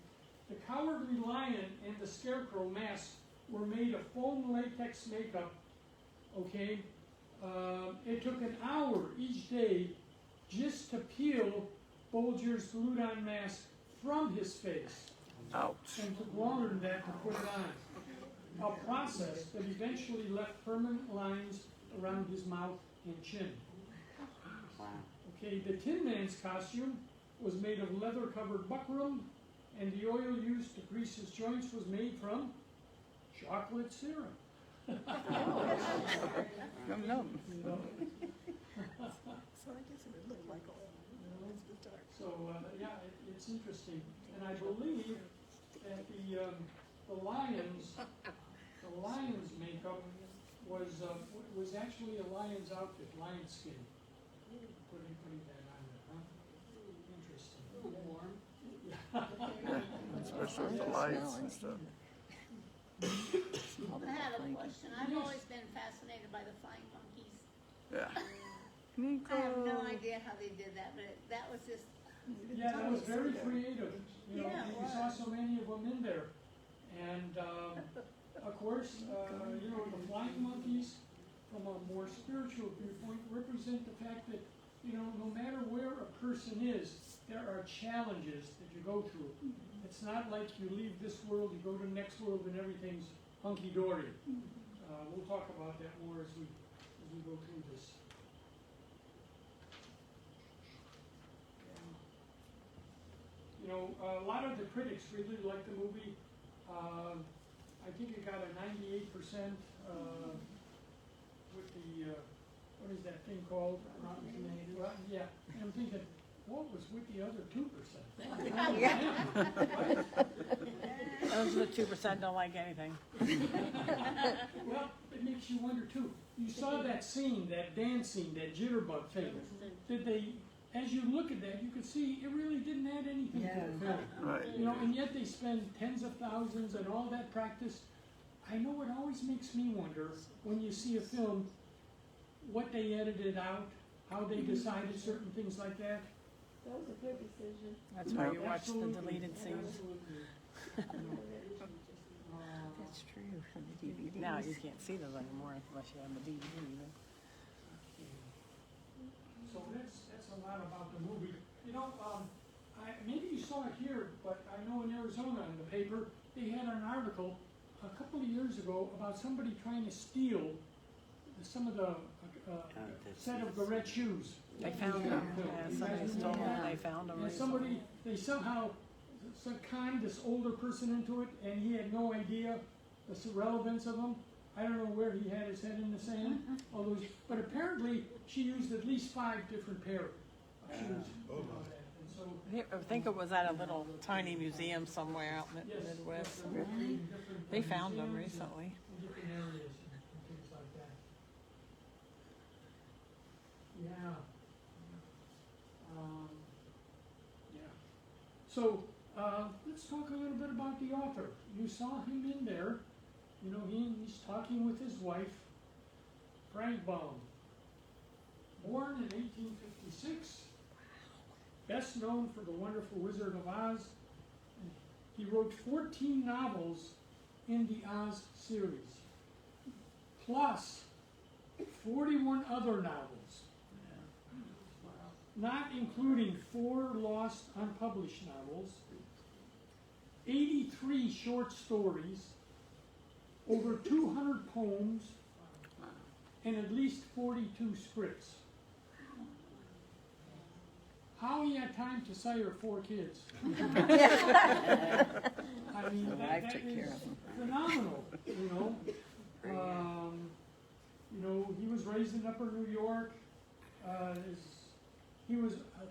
The Cowardly Lion and the Scarecrow masks were made of foam latex makeup, okay? It took an hour each day just to peel Bolger's glued-on mask from his face. Ouch. And took longer than that to put it on. A process that eventually left permanent lines around his mouth and chin. Wow. Okay, the Tin Man's costume was made of leather-covered buckram, and the oil used to grease his joints was made from chocolate syrup. Yum, yum. So I guess it would look like all the dark. So yeah, it's interesting, and I believe that the lion's makeup was actually a lion's outfit, lion skin. Putting that on there, huh? Interesting. Warm. Yeah. Especially with the lights and stuff. I have a question. I've always been fascinated by the flying monkeys. Yeah. I have no idea how they did that, but that was just... Yeah, that was very creative. You know, Yeah, it you was. saw so many of them in there. And, of course, you know, the flying monkeys, from a more spiritual viewpoint, represent the fact that, you know, no matter where a person is, there are challenges that you go through. It's not like you leave this world, you go to the next world, and everything's hunky-dory. We'll talk about that more as we go through this. You know, a lot of the critics really liked the movie. I think it got a 98% with the, what is that thing called? Rotten Tomatoes. Yeah, and I'm thinking, what was with the other 2%? Those are the 2% don't like anything. Well, it makes you wonder too. You saw that scene, that dance scene, that jitterbug thing. Did they, as you look at that, you could see it really didn't add anything to the film. Right. You know, and yet they spend tens of thousands and all that practice. I know it always makes me wonder when you see a film, what they edited out, how they decided certain things like that. That was a good decision. That's why you watch the Absolutely. deleted scenes. Absolutely. That's true. On the DVD. Now you can't see those anymore unless you have the DVD. So that's a lot about the movie. You know, maybe you saw it here, but I know in Arizona in the paper, they had an article a couple of years ago about somebody trying to steal some of the set of Garrett shoes. They found them. Yeah, somebody stole them and they found them. And somebody, they somehow conned this older person into it, and he had no idea the relevance of them. I don't know where he had his head in the sand, all those, but apparently she used at least 5 different pair of shoes. And so, I think it was at a little tiny museum somewhere out in the yes, Midwest. yes, different They found them museums recently. in different areas and things like that. Yeah. Yeah. So let's talk a little bit about the author. You saw him in there. You know, he's talking with his wife, Frank Baum. Born in 1856, best known for The Wonderful Wizard of Oz. He wrote 14 novels in the Oz series, plus 41 other novels, not including 4 lost unpublished novels, 83 short stories, over 200 poems, and at least 42 scripts. How he had time to sire 4 kids. I mean, that is phenomenal, you know. You know, he was raised in Upper New York. He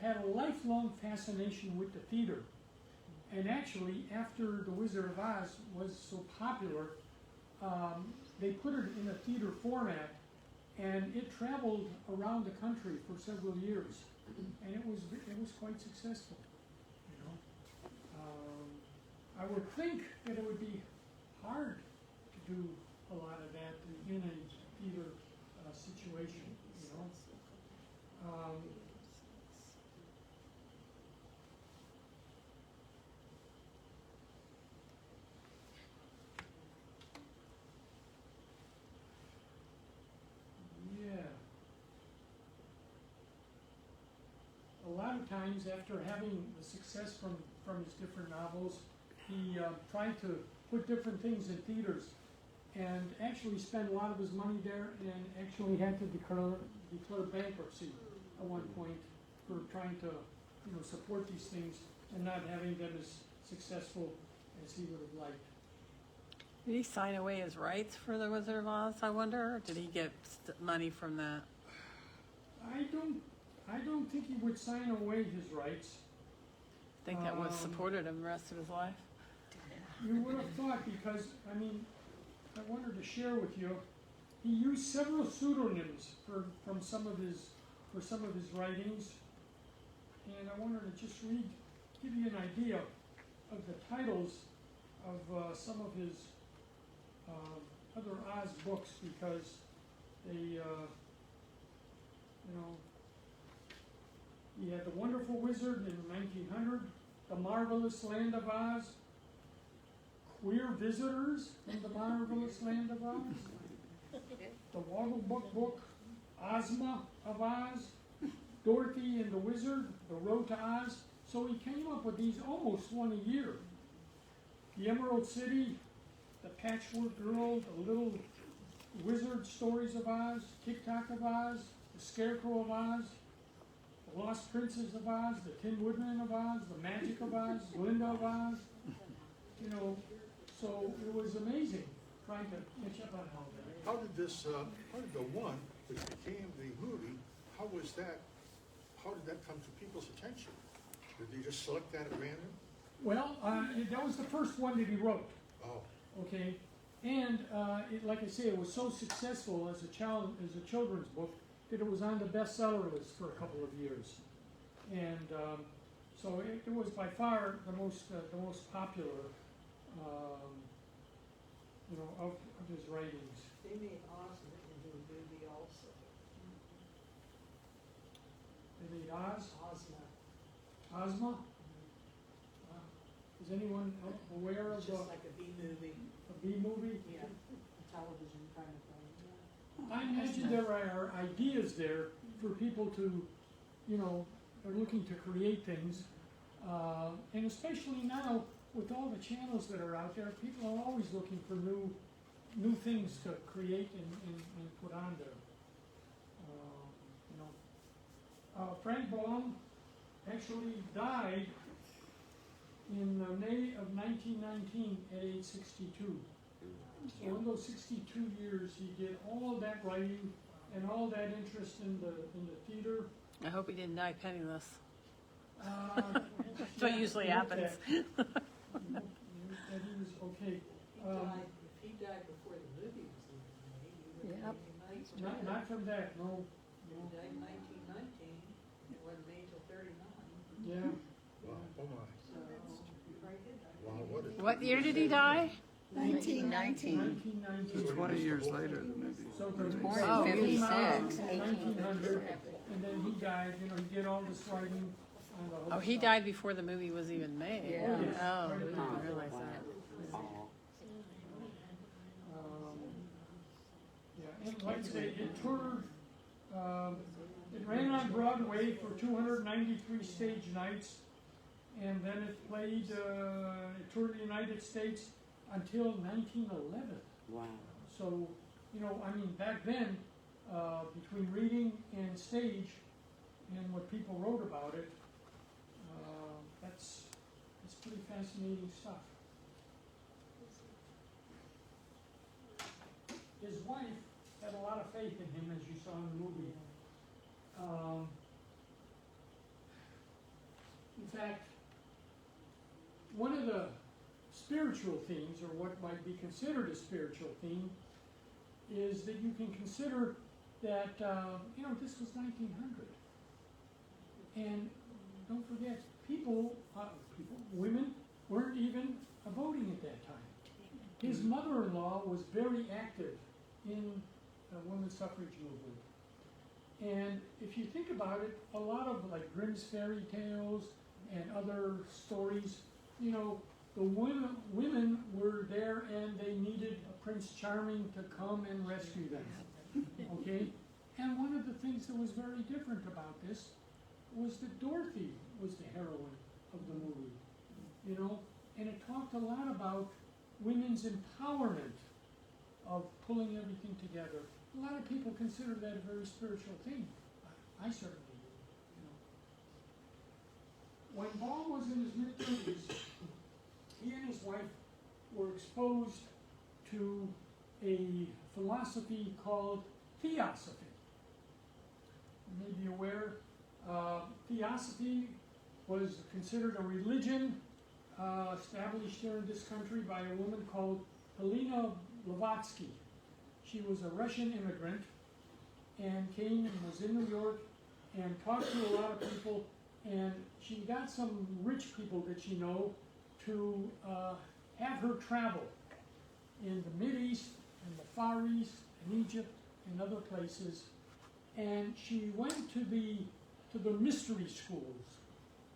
had a lifelong fascination with the theater. And actually, after The Wizard of Oz was so popular, they put it in a theater format, and it traveled around the country for several years, and it was quite successful. You know, I would think that it would be hard to do a lot of that in a theater situation. You know. Yeah. A lot of times, after having the success from his different novels, he tried to put different things in theaters, and actually spent a lot of his money there, and actually had to declare bankruptcy at one point for trying to, you know, support these things and not having them as successful as he would have liked. Did he sign away his rights for The Wizard of Oz, I wonder? Or did he get money from that? I don't think he would sign away his rights. I think that would have supported him the rest of his life. You would have thought, because, I mean, I wanted to share with you, he used several pseudonyms for some of his writings, and I wanted to just give you an idea of the titles of some of his other Oz books, because they, you know, he had The Wonderful Wizard in 1900, The Marvelous Land of Oz, Queer Visitors from the Marvelous Land of Oz, The Woggle Book, Ozma of Oz, Dorothy and the Wizard, The Road to Oz. So he came up with these almost one a year. The Emerald City, The Patchwork Girl, The Little Wizard Stories of Oz, Tick-Tock of Oz, The Scarecrow of Oz, The Lost Princess of Oz, The Tin Woodman of Oz, The Magic of Oz, Glinda of Oz. You know, so it was amazing trying to catch up on all that. How did the one which became the movie, how did that come to people's attention? Did they just select that at random? Well, that was the first one that he wrote. Oh. Okay, and like I say, it was so successful as a children's book that it was on the bestseller list for a couple of years, and so it was by far the most popular, you know, of his writings. They made Oz into a movie also. They made Oz? Ozma. Ozma? Is anyone aware of It's just like a B movie. A B movie? Yeah, a television kind of thing. I imagine there are ideas there for people to, you know, are looking to create things, and especially now with all the channels that are out there, people are always looking for new things to create and put on there. You know, Frank Baum actually died in May of 1919 at age 62. So in those 62 years, he did all that writing and all that interest in the theater. I hope he didn't die penniless. That's Yeah, what usually I hope happens. That he was okay. If he died before the movie was even made, he would have made money. Not from that, no. He died in 1919, it wasn't made till 39. Yeah. Wow, oh my. So, he probably did die. Wow, What year did he die? 1919. 20 years later, the movie. So Born in 56. 56. 1900, and then he died. You know, he did all this writing. On the whole Oh, he stuff. died before the movie was even made. Yeah. Oh, I Right. didn't realize that. Yeah, and like I say, it toured. It ran on Broadway for 293 stage nights, and then it played. It toured the United States until 1911. Wow. So, you know, I mean, back then, between reading and stage, and what people wrote about it, that's pretty fascinating stuff. His wife had a lot of faith in him, as you saw in the movie. In fact, one of the spiritual themes, or what might be considered a spiritual theme, is that you can consider that, this was 1900. And don't forget, women weren't even voting at that time. His mother-in-law was very active in the women's suffrage movement. And if you think about it, a lot of like Grimm's fairy tales and other stories, the women were there and they needed a Prince Charming to come and rescue them. Okay? And one of the things that was very different about this was that Dorothy was the heroine of the movie. And it talked a lot about women's empowerment of pulling everything together. A lot of people consider that a very spiritual thing. I certainly do. When Paul was in his mid-30s, he and his wife were exposed to a philosophy called theosophy. You may be aware, theosophy was considered a religion established here in this country by a woman called Helena Blavatsky. She was a Russian immigrant and came and was in New York and talked to a lot of people, and she got some rich people that she know to have her travel in the Mideast and the Far East and Egypt and other places. And she went to the mystery schools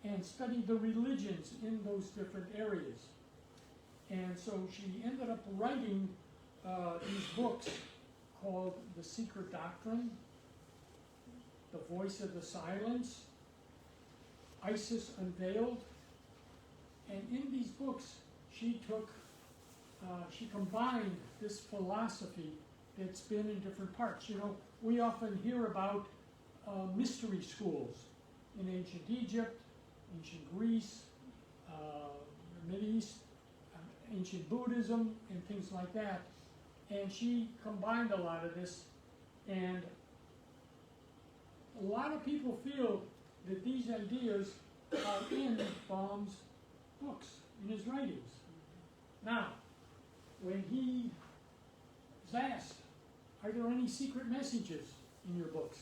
and studied the religions in those different areas. And so she ended up writing these books called The Secret Doctrine, The Voice of the Silence, Isis Unveiled. And in these books, she combined this philosophy that's been in different parts. We often hear about mystery schools in ancient Egypt, ancient Greece, the Mideast, ancient Buddhism, and things like that. And she combined a lot of this, and a lot of people feel that these ideas are in Baum's books, in his writings. Now, when he was asked, are there any secret messages in your books?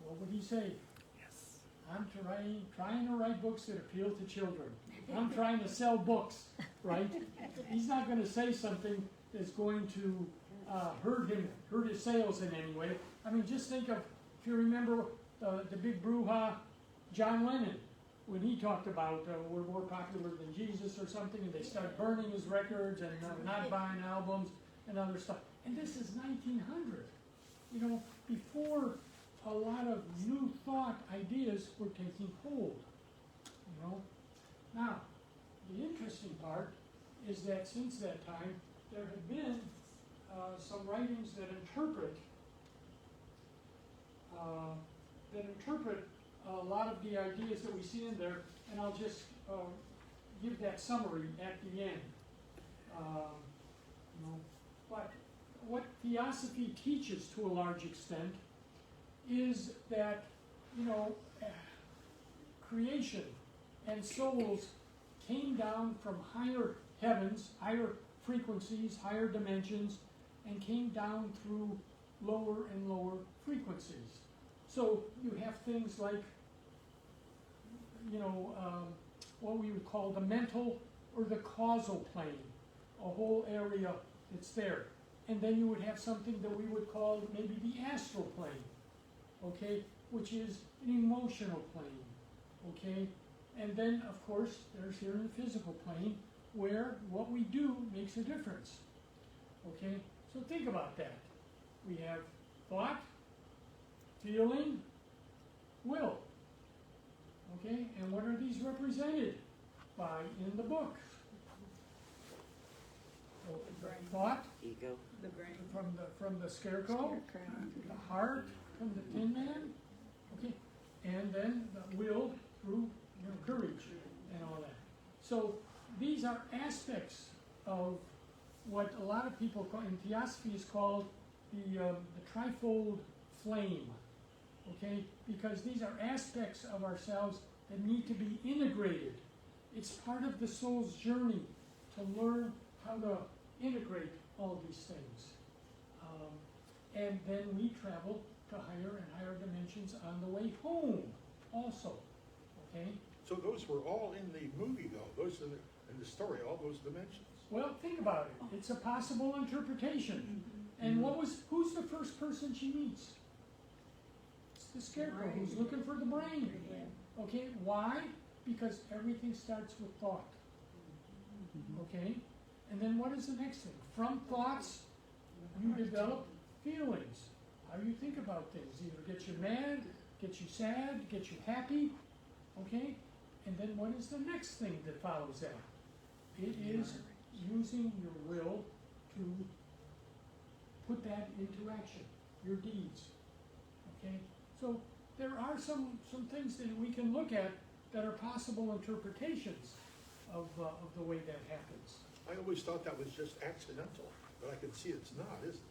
What would he say? Yes. I'm trying to write books that appeal to children. I'm trying to sell books, right? He's not going to say something that's going to hurt his sales in any way. I mean, just think of, if you remember the big brouhaha, John Lennon, when he talked about we're more popular than Jesus or something, and they start burning his records and not buying albums and other stuff. And this is 1900, before a lot of new thought ideas were taking hold, Now, the interesting part is that since that time, there have been some writings that interpret a lot of the ideas that we see in there, and I'll just give that summary at the end. But what theosophy teaches to a large extent is that, creation and souls came down from higher heavens, higher frequencies, higher dimensions, and came down through lower and lower frequencies. So you have things like, what we would call the mental or the causal plane, a whole area that's there. And then you would have something that we would call maybe the astral plane, okay, which is an emotional plane, okay? And then, of course, there's here in the physical plane where what we do makes a difference, okay? So think about that. We have thought, feeling, will, okay? And what are these represented by in the book? So thought, ego, the brain, from the scarecrow, the heart from the Tin Man, okay, and then the will through courage and all that. So these are aspects of what a lot of people call, in theosophy is called the trifold flame, okay, because these are aspects of ourselves that need to be integrated. It's part of the soul's journey to learn how to integrate all these things. And then we travel to higher and higher dimensions on the way home also, okay? So those were all in the movie, though. Those are in the story, all those dimensions. Well, think about it. It's a possible interpretation. And who's the first person she meets? It's the scarecrow who's looking for the brain. Okay, why? Because everything starts with thought. Okay? And then what is the next thing? From thoughts, you develop feelings. How you think about things. Either get you mad, get you sad, get you happy. Okay? And then what is the next thing that follows that? It is using your will to put that into action, your deeds. Okay? So there are some things that we can look at that are possible interpretations of the way that happens. I always thought that was just accidental, but I can see it's not, is it?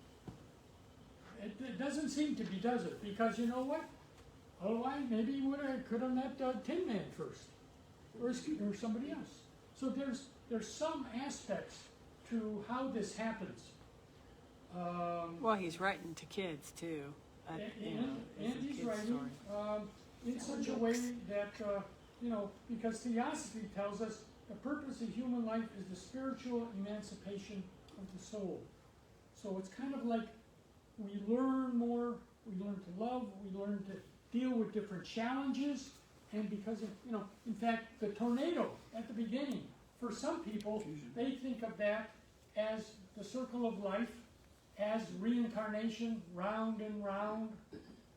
It doesn't seem to be, does it? Because you know what? Otherwise, maybe you could have met Tin Man first, or somebody else. So there's some aspects to how this happens. Well, he's writing to kids too. And he's writing in such a way that because Theosophy tells us the purpose of human life is the spiritual emancipation of the soul. So it's kind of like we learn more, we learn to love, we learn to deal with different challenges, and because of, in fact, the tornado at the beginning, for some people, they think of that as the circle of life, as reincarnation, round and round,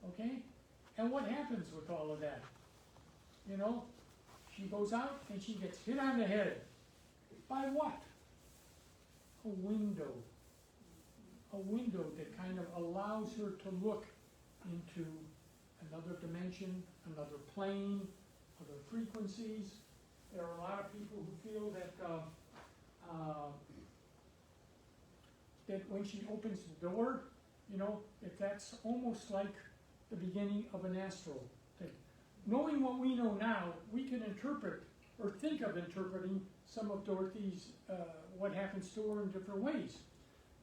okay? And what happens with all of that? She goes out and she gets hit on the head. By what? A window. A window that kind of allows her to look into another dimension, another plane, other frequencies. There are a lot of people who feel that that when she opens the door, that's almost like the beginning of an astral thing. Knowing what we know now, we can interpret or think of interpreting some of Dorothy's, what happens to her in different ways.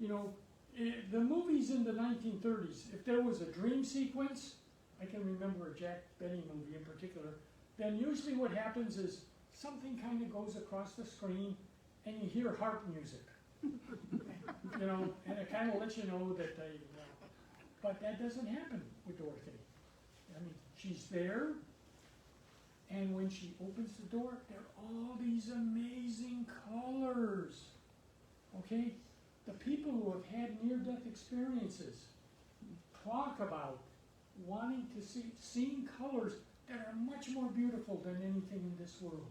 The movies in the 1930s, if there was a dream sequence, I can remember a Jack Benny movie in particular, then usually what happens is something kind of goes across the screen and you hear harp music. And it kind of lets you know that but that doesn't happen with Dorothy. I mean, she's there, and when she opens the door, there are all these amazing colors. Okay? The people who have had near-death experiences talk about wanting to seeing colors that are much more beautiful than anything in this world.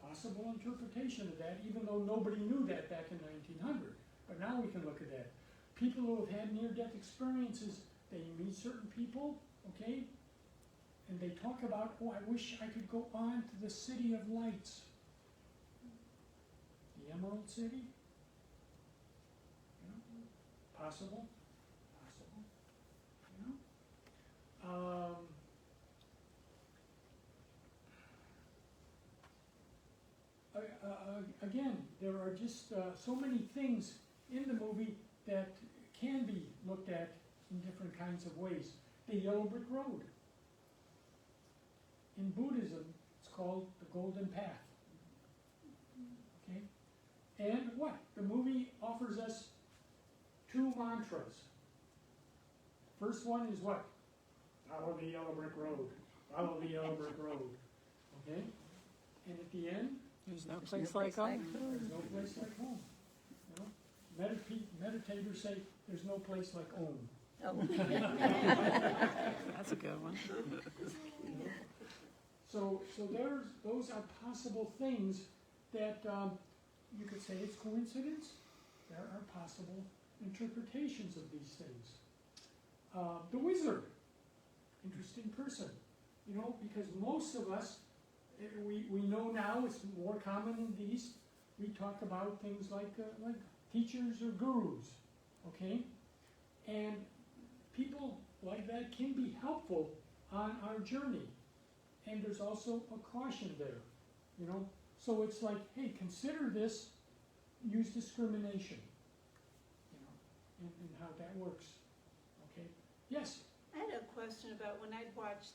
Possible interpretation of that, even though nobody knew that back in 1900. But now we can look at that. People who have had near-death experiences, they meet certain people, okay, and they talk about, oh, I wish I could go on to the City of Lights. The Emerald City? Possible. Again, there are just so many things in the movie that can be looked at in different kinds of ways. The Yellow Brick Road. In Buddhism, it's called the Golden Path. Okay? And what? The movie offers us two mantras. First one is what? Follow the yellow brick road. Follow the yellow brick road. Okay? And at the end, there's no place like home. There's no place like home. Meditators say there's no place like home. That's a good one. So those are possible things that you could say it's coincidence. There are possible interpretations of these things. The wizard, interesting person, because most of us, we know now it's more common in the East. We talk about things like teachers or gurus, okay? And people like that can be helpful on our journey. And there's also a caution there, So it's like, hey, consider this, use discrimination. and how that works. Okay? Yes? I had a question about when I'd watched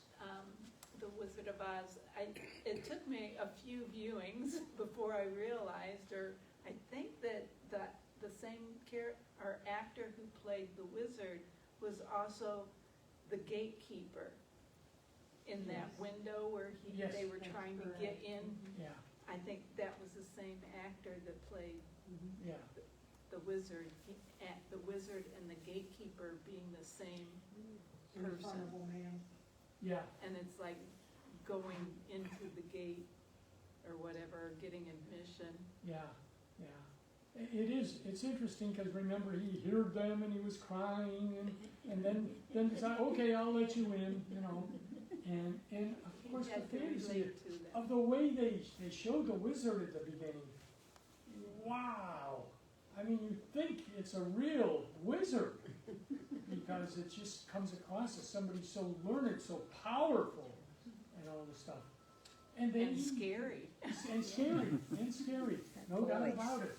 The Wizard of Oz. It took me a few viewings before I realized, or I think that the same actor who played the wizard was also the gatekeeper in that window where they were trying to get in. Yeah. I think that was the same actor that played Yeah. the wizard. The wizard and the gatekeeper being the same person. Yeah. And it's like going into the gate or whatever, getting admission. Yeah, yeah. It is, it's interesting because remember he heard them and he was crying and then decided, okay, I'll let you in, you know. And of course the fantasy of the way they showed the wizard at the beginning. Wow. I mean, you think it's a real wizard because it just comes across as somebody so learned, so powerful, and all this stuff. And then scary. And scary, no doubt about it.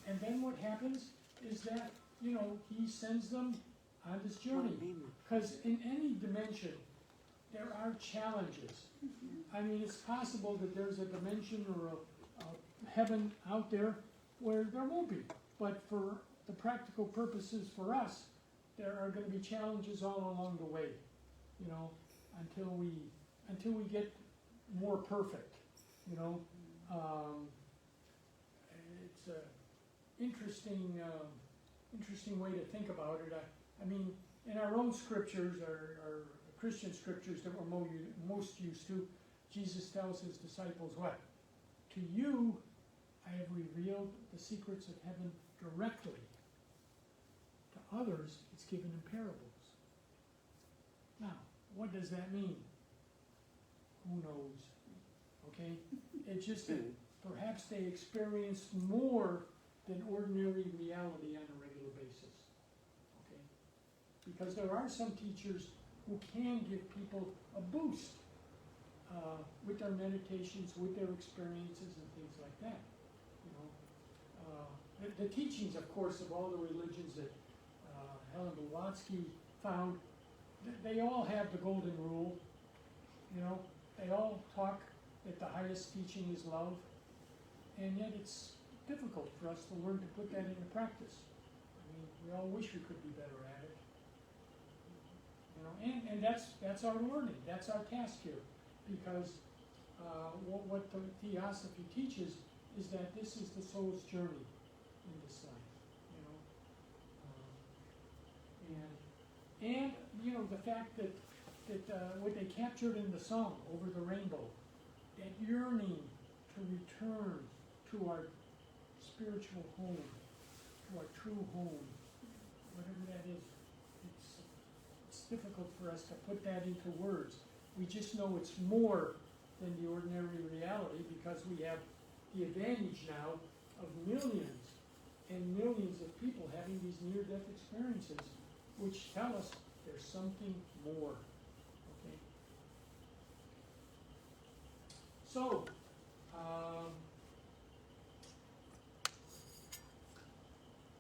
And then what happens is that, you know, he sends them on this journey. Because in any dimension, there are challenges. I mean, it's possible that there's a dimension or a heaven out there where there won't be. But for the practical purposes for us, there are going to be challenges all along the way, you know, until we get more perfect, you know. It's an interesting way to think about it. I mean, in our own scriptures, our Christian scriptures that we're most used to, Jesus tells his disciples what? To you, I have revealed the secrets of heaven directly. To others, it's given in parables. Now, what does that mean? Who knows? Okay? It's just that perhaps they experienced more than ordinary reality on a regular basis. Okay? Because there are some teachers who can give people a boost with their meditations, with their experiences and things like that. You know, the teachings, of course, of all the religions that Helen Blavatsky found, they all have the golden rule. You know, they all talk that the highest teaching is love, and yet it's difficult for us to learn to put that into practice. I mean, we all wish we could be better at it. You know, and that's our learning. That's our task here, because what the Theosophy teaches is that this is the soul's journey in this life. You know, and you know the fact that what they captured in the song "Over the Rainbow," that yearning to return to our spiritual home, to our true home, whatever that is. It's difficult for us to put that into words. We just know it's more than the ordinary reality because we have the advantage now of millions and millions of people having these near-death experiences, which tell us there's something more. Okay? So,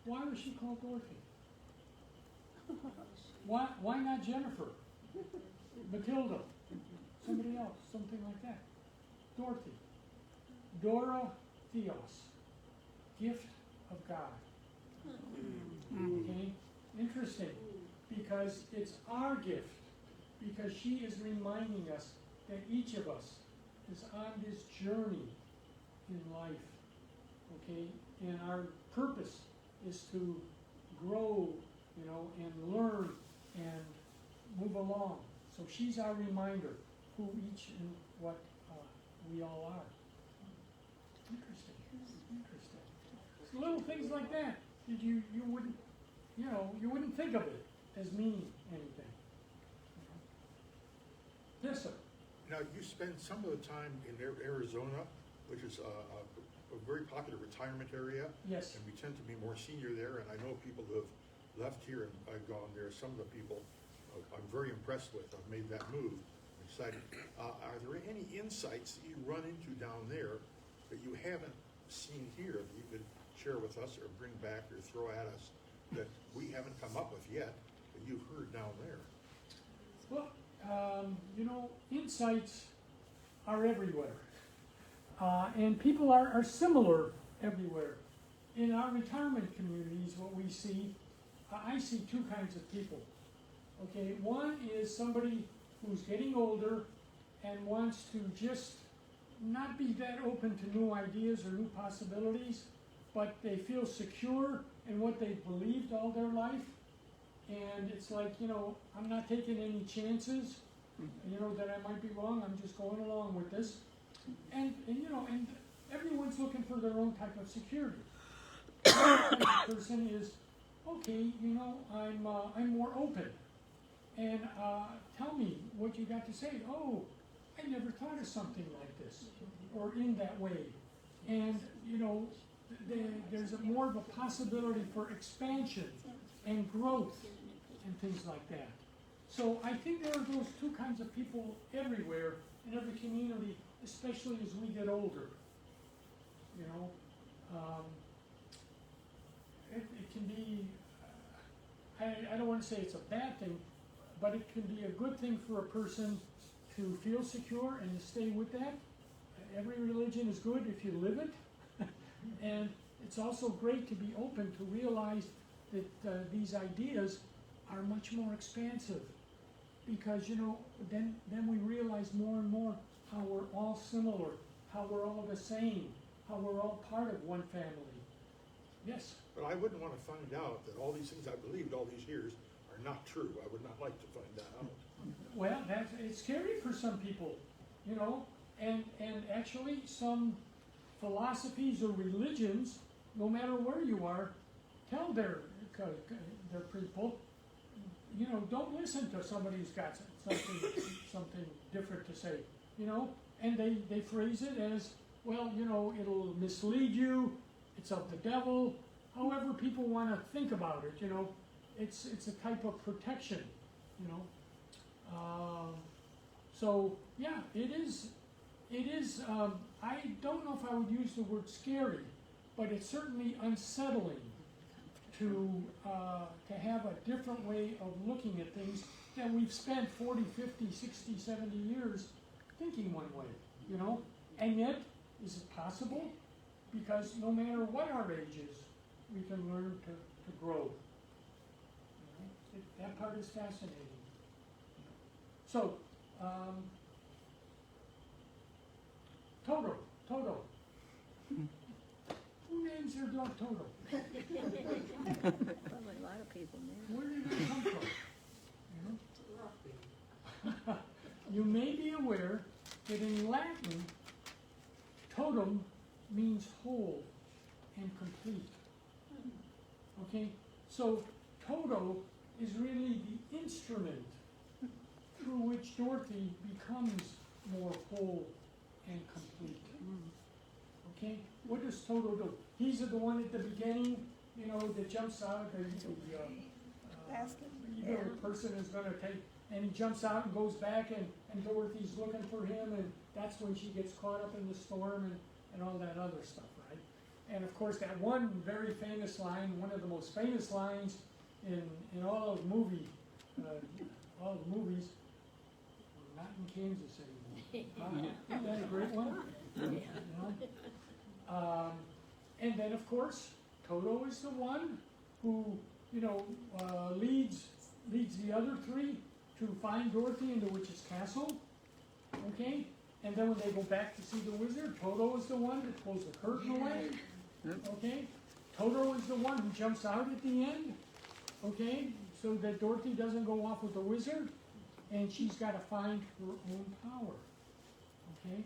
why was she called Dorothy? Why not Jennifer? Matilda? Somebody else? Something like that. Dorothy. Dora Theos. Gift of God. Okay? Interesting. Because it's our gift. Because she is reminding us that each of us is on this journey in life. Okay? And our purpose is to grow, you know, and learn and move along. So she's our reminder who each and what we all are. Interesting. So little things like that you wouldn't, you know, you wouldn't think of it as meaning anything. Yes, sir. Now you spend some of the time in Arizona, which is a very popular retirement area. Yes. And we tend to be more senior there, and I know people who have left here and I've gone there. Some of the people I'm very impressed with have made that move. I'm excited. Are there any insights that you run into down there that you haven't seen here that you could share with us or bring back or throw at us that we haven't come up with yet, that you've heard down there? Well, you know, insights are everywhere. And people are similar everywhere. In our retirement communities, what we see, I see two kinds of people. Okay, one is somebody who's getting older and wants to just not be that open to new ideas or new possibilities, but they feel secure in what they've believed all their life. And it's like, you know, I'm not taking any chances, you know, that I might be wrong. I'm just going along with this. And you know, and everyone's looking for their own type of security. The person is, okay, you know, I'm more open. And tell me what you got to say. Oh, I never thought of something like this, or in that way. And, you know, there's more of a possibility for expansion and growth and things like that. So I think there are those two kinds of people everywhere in every community, especially as we get older. You know, it can be, I don't want to say it's a bad thing, but it can be a good thing for a person to feel secure and to stay with that. Every religion is good if you live it. And it's also great to be open to realize that these ideas are much more expansive. Because, you know, then we realize more and more how we're all similar, how we're all the same, how we're all part of one family. Yes? But I wouldn't want to find out that all these things I believed all these years are not true. I would not like to find that out. Well, it's scary for some people, you know, and actually some philosophies or religions, no matter where you are, tell their people, you know, don't listen to somebody who's got something different to say, you know, and they phrase it as, well, you know, it'll mislead you, it's of the devil, however people want to think about it, you know, it's a type of protection, you know. So yeah, it is, I don't know if I would use the word scary, but it's certainly unsettling to have a different way of looking at things that we've spent 40, 50, 60, 70 years thinking one way, you know? And yet, is it possible? Because no matter what our age is, we can learn to grow. You know? That part is fascinating. So, Toto. Who names their dog Toto? Probably a lot of people now. Where did it come from? You know? You may be aware that in Latin, totem means whole and complete. Okay? So Toto is really the instrument through which Dorothy becomes more whole and complete. Okay? What does Toto do? He's the one at the beginning, you know, that jumps out, the person is going to take, and he jumps out and goes back, and Dorothy's looking for him, and that's when she gets caught up in the storm and all that other stuff, right? And of course, that one very famous line, one of the most famous lines in all of all the movies, not in Kansas anymore. Isn't that a great one? Yeah. You know? And then, of course, Toto is the one who, you know, leads the other three to find Dorothy in the witch's castle. Okay? And then when they go back to see the wizard, Toto is the one that pulls the curtain away. Okay? Toto is the one who jumps out at the end. Okay? So that Dorothy doesn't go off with the wizard. And she's got to find her own power. Okay?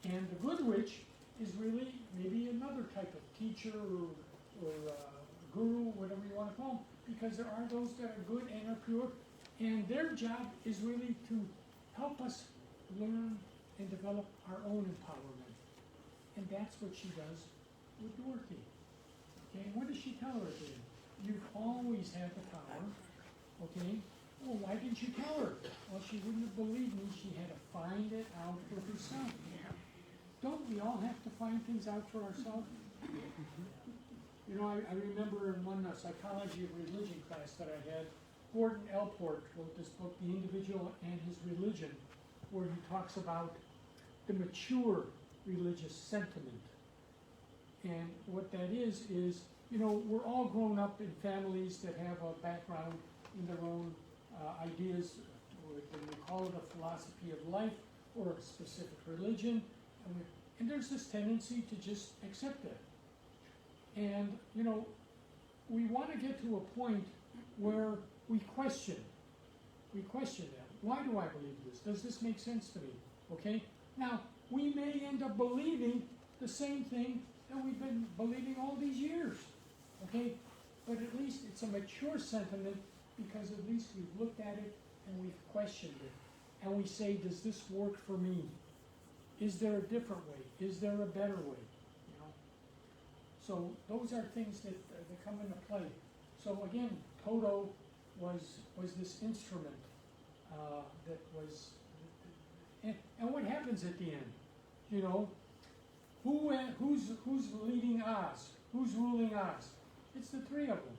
And the good witch is really maybe another type of teacher or guru, whatever you want to call them, because there are those that are good and are pure, and their job is really to help us learn and develop our own empowerment. And that's what she does with Dorothy. Okay, and what does she tell her then? You've always had the power, okay? Well, why didn't you tell her? Well, she wouldn't have believed me. She had to find it out for herself. Don't we all have to find things out for ourselves? You You know, I remember in one psychology of religion class that I had, Gordon Elport wrote this book, The Individual and His Religion, where he talks about the mature religious sentiment. And what that is, you know, we're all grown up in families that have a background in their own ideas, or they call it a philosophy of life or a specific religion, and there's this tendency to just accept it. And, you know, we want to get to a point where we question that. Why do I believe this? Does this make sense to me? Okay? Now, we may end up believing the same thing that we've been believing all these years. Okay? But at least it's a mature sentiment because at least we've looked at it and we've questioned it. And we say, does this work for me? Is there a different way? Is there a better way? You know? So those are things that come into play. So again, Toto was this instrument that was, and what happens at the end? You know, who's leading Oz? Who's ruling Oz? It's the three of them.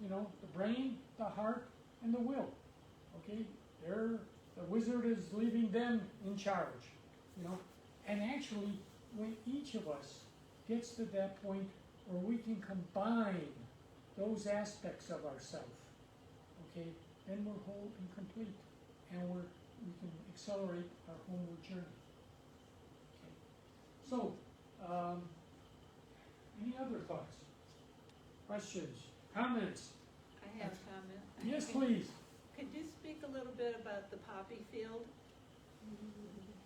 You know, the brain, the heart, and the will. Okay, the wizard is leaving them in charge. You know, and actually, when each of us gets to that point where we can combine those aspects of ourselves, okay, then we're whole and complete, and we can accelerate our homeward journey. Okay. So, any other thoughts, questions, comments? I have comment. Yes, please. Could you speak a little bit about the poppy field?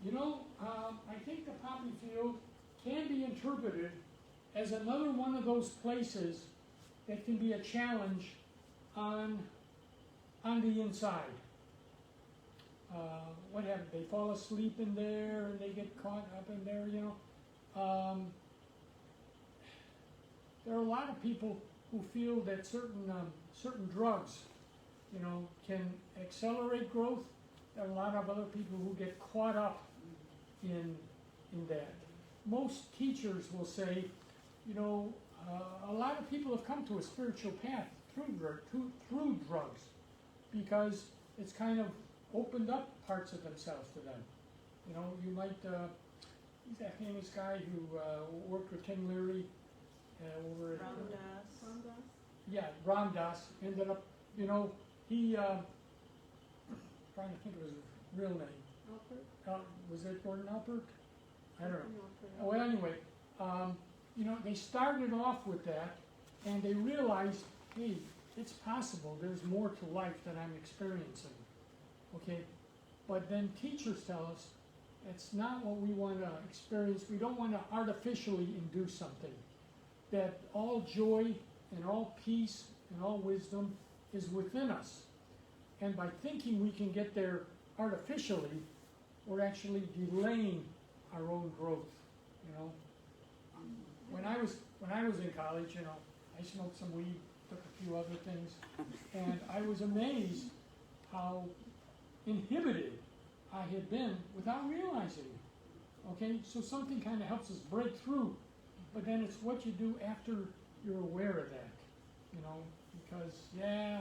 You know, I think the poppy field can be interpreted as another one of those places that can be a challenge on the inside. What happened? They fall asleep in there and they get caught up in there, you know. There are a lot of people who feel that certain drugs, you know, can accelerate growth. There are a lot of other people who get caught up in that. Most teachers will say, you know, a lot of people have come to a spiritual path through drugs because it's kind of opened up parts of themselves to them. You know, you might, he's that famous guy who worked with King Leary over at Ram Dass. Yeah, Ram Dass ended up, you know, he, trying to think of his real name. Alpert? Was it Gordon Alpert? I don't know. Alpert. Well, anyway, you know, they started off with that, and they realized, hey, it's possible. There's more to life than I'm experiencing. Okay, but then teachers tell us that's not what we want to experience. We don't want to artificially induce something. That all joy and all peace and all wisdom is within us. And by thinking we can get there artificially, we're actually delaying our own growth. You know, when I was in college, you know, I smoked some weed, took a few other things, and I was amazed how inhibited I had been without realizing it. Okay, so something kind of helps us break through, but then it's what you do after you're aware of that. You know, because yeah,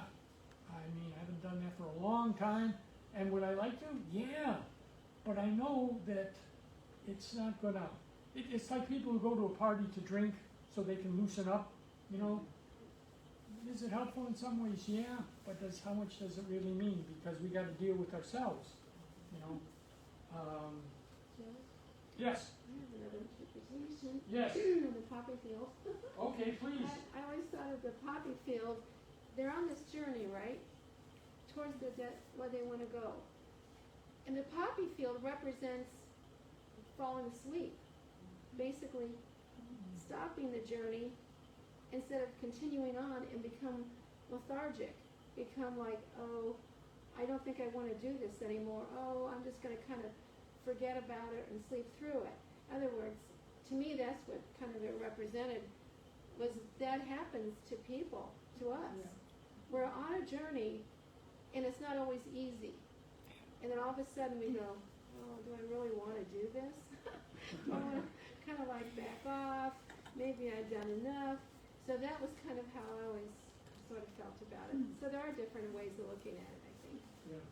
I mean, I haven't done that for a long time, and would I like to? Yeah, but I know that it's not gonna. It's like people who go to a party to drink so they can loosen up. You know, is it helpful in some ways? Yeah, but how much does it really mean? Because we got to deal with ourselves. You know. Yes. I have another interpretation. Yes. Of the poppy field. Okay, please. I always thought of the poppy field. They're on this journey, right, towards where they want to go. And the poppy field represents falling asleep, basically stopping the journey instead of continuing on and become lethargic, become like, oh, I don't think I want to do this anymore. Oh, I'm just going to kind of forget about it and sleep through it. In other words, to me, that's what kind of it represented, was that happens to people, to us. Yeah. We're on a journey, and it's not always easy. And then all of a sudden we go, oh, do I really want to do this? I want to kind of like back off. Maybe I've done enough. So that was kind of how I always sort of felt about it. So there are different ways of looking at it, I think. Yeah.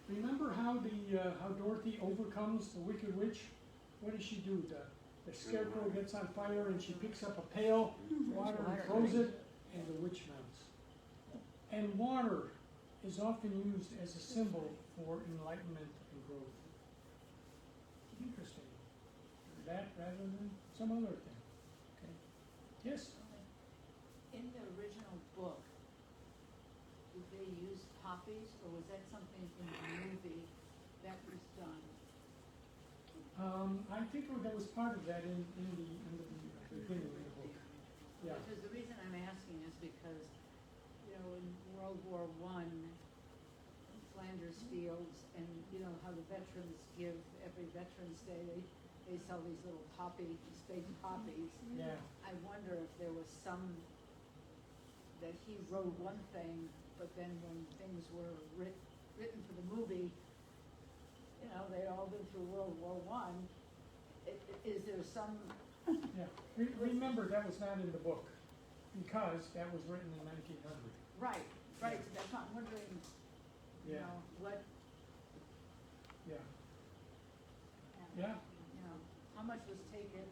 Remember how how Dorothy overcomes the Wicked Witch? What does she do? The scarecrow gets on fire and she picks up a pail, water, and throws it, and the witch melts. And water is often used as a symbol for enlightenment and growth. Interesting. That rather than some other thing. Okay. Yes? In the original book, did they use poppies, or was that something in the movie that was done? I think that was part of that in the beginning of the book. Yeah. Because the reason I'm asking is because, you know, in World War I, Flanders Fields, and you know how the veterans give every Veterans Day, they sell these little these fake poppies. Yeah. I wonder if there was some that he wrote one thing, but then when things were written for the movie, you know, they'd all been through World War I. Is there some? Yeah. Remember, that was not in the book because that was written in 1900. Right. So that's what I'm wondering. You know what? Yeah. You know, how much was taken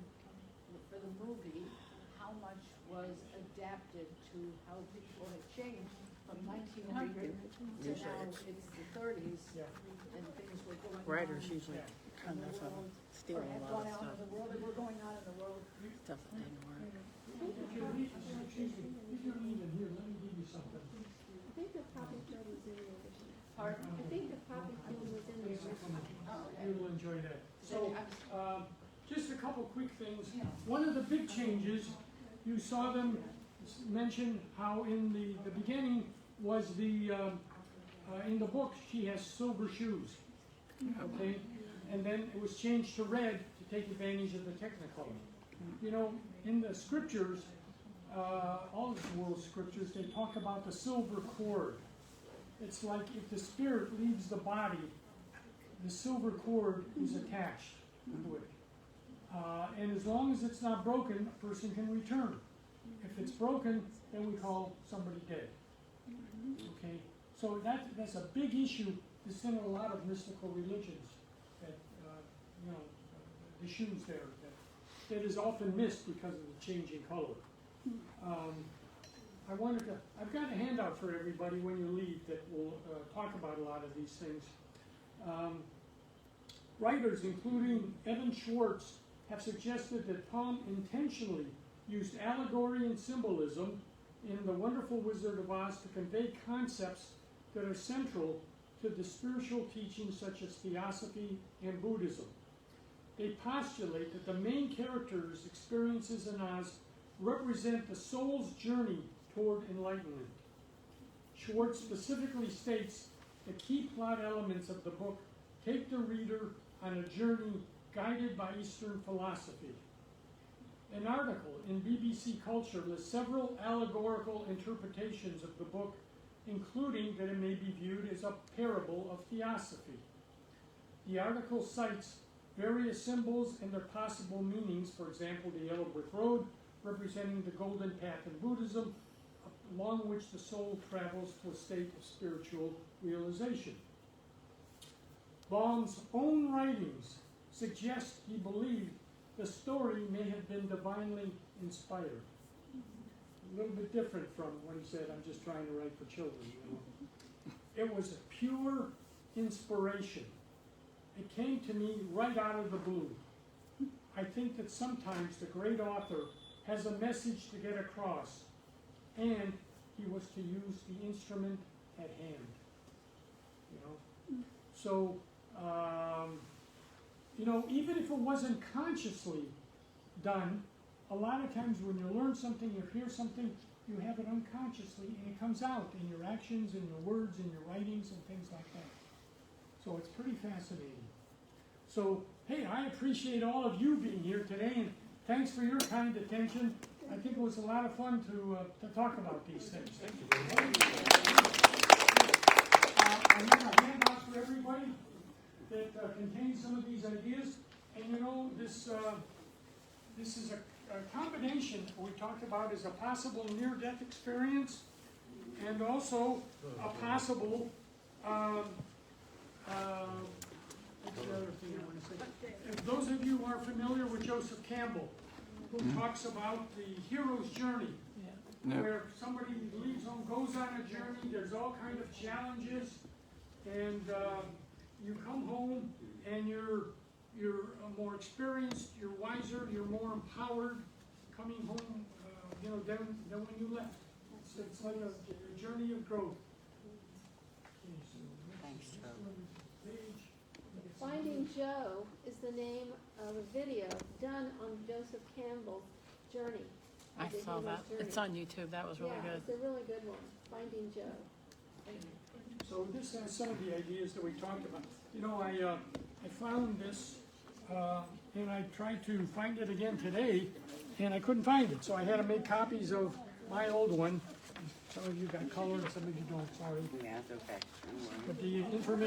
for the movie? How much was adapted to how people had changed from 1900 to now it's the 30s, and things were going on. Writers usually in the kind of world, steal or a had lot gone of out stuff. in the world, that were going on in the world. Stuff that didn't work. Excuse me, if you're even here, let me give you something. I think the poppy film was in the original. Pardon? I think the poppy film was in the original. You will enjoy that. So, just a couple quick things. One of the big changes, you saw them mention how in the beginning was in the book she has silver shoes. Okay? And then it was changed to red to take advantage of the Technicolor. You know, in the scriptures, all of the world scriptures, they talk about the silver cord. It's like if the spirit leaves the body, the silver cord is attached to it. And as long as it's not broken, a person can return. If it's broken, then we call somebody dead. Okay? So that's a big issue that's in a lot of mystical religions. That, you know, the shoes there, that is often missed because of the changing color. I've got a handout for everybody when you leave that will talk about a lot of these things. Writers, including Evan Schwartz, have suggested that Poem intentionally used allegory and symbolism in The Wonderful Wizard of Oz to convey concepts that are central to the spiritual teachings such as Theosophy and Buddhism. They postulate that the main characters' experiences in Oz represent the soul's journey toward enlightenment. Schwartz specifically states the key plot elements of the book take the reader on a journey guided by Eastern philosophy. An article in BBC Culture lists several allegorical interpretations of the book, including that it may be viewed as a parable of theosophy. The article cites various symbols and their possible meanings, for example, the yellow brick road, representing the golden path in Buddhism, along which the soul travels to a state of spiritual realization. Baum's own writings suggest he believed the story may have been divinely inspired. A little bit different from when he said, I'm just trying to write for children. You know? It was a pure inspiration. It came to me right out of the blue. I think that sometimes the great author has a message to get across, and he was to use the instrument at hand. You know? So, you know, even if it wasn't consciously done, a lot of times when you learn something, you hear something, you have it unconsciously, and it comes out in your actions, in your words, in your writings, and things like that. So it's pretty fascinating. So, hey, I appreciate all of you being here today, and thanks for your kind attention. I think it was a lot of fun to talk about these things. Thank you. I have a handout for everybody that contains some of these ideas. And you know, this is a combination we talked about is a possible near-death experience and also a possible, what's the other thing I want to say? If those of you who are familiar with Joseph Campbell, who talks about the hero's journey, where somebody leaves home, goes on a journey, there's all kind of challenges, and you come home and you're more experienced, you're wiser, you're more empowered coming home, than when you left. It's like a journey of growth. Thanks, Joe. Finding Joe is the name of a video done on Joseph Campbell's journey. I saw that. It's on YouTube. That was really good. It's a really good one. Finding Joe. So this has some of the ideas that we talked about. I found this, and I tried to find it again today, and I couldn't find it. So I had to make copies of my old one. Some of you got color and some of you don't, sorry. Yeah, it's okay. But the information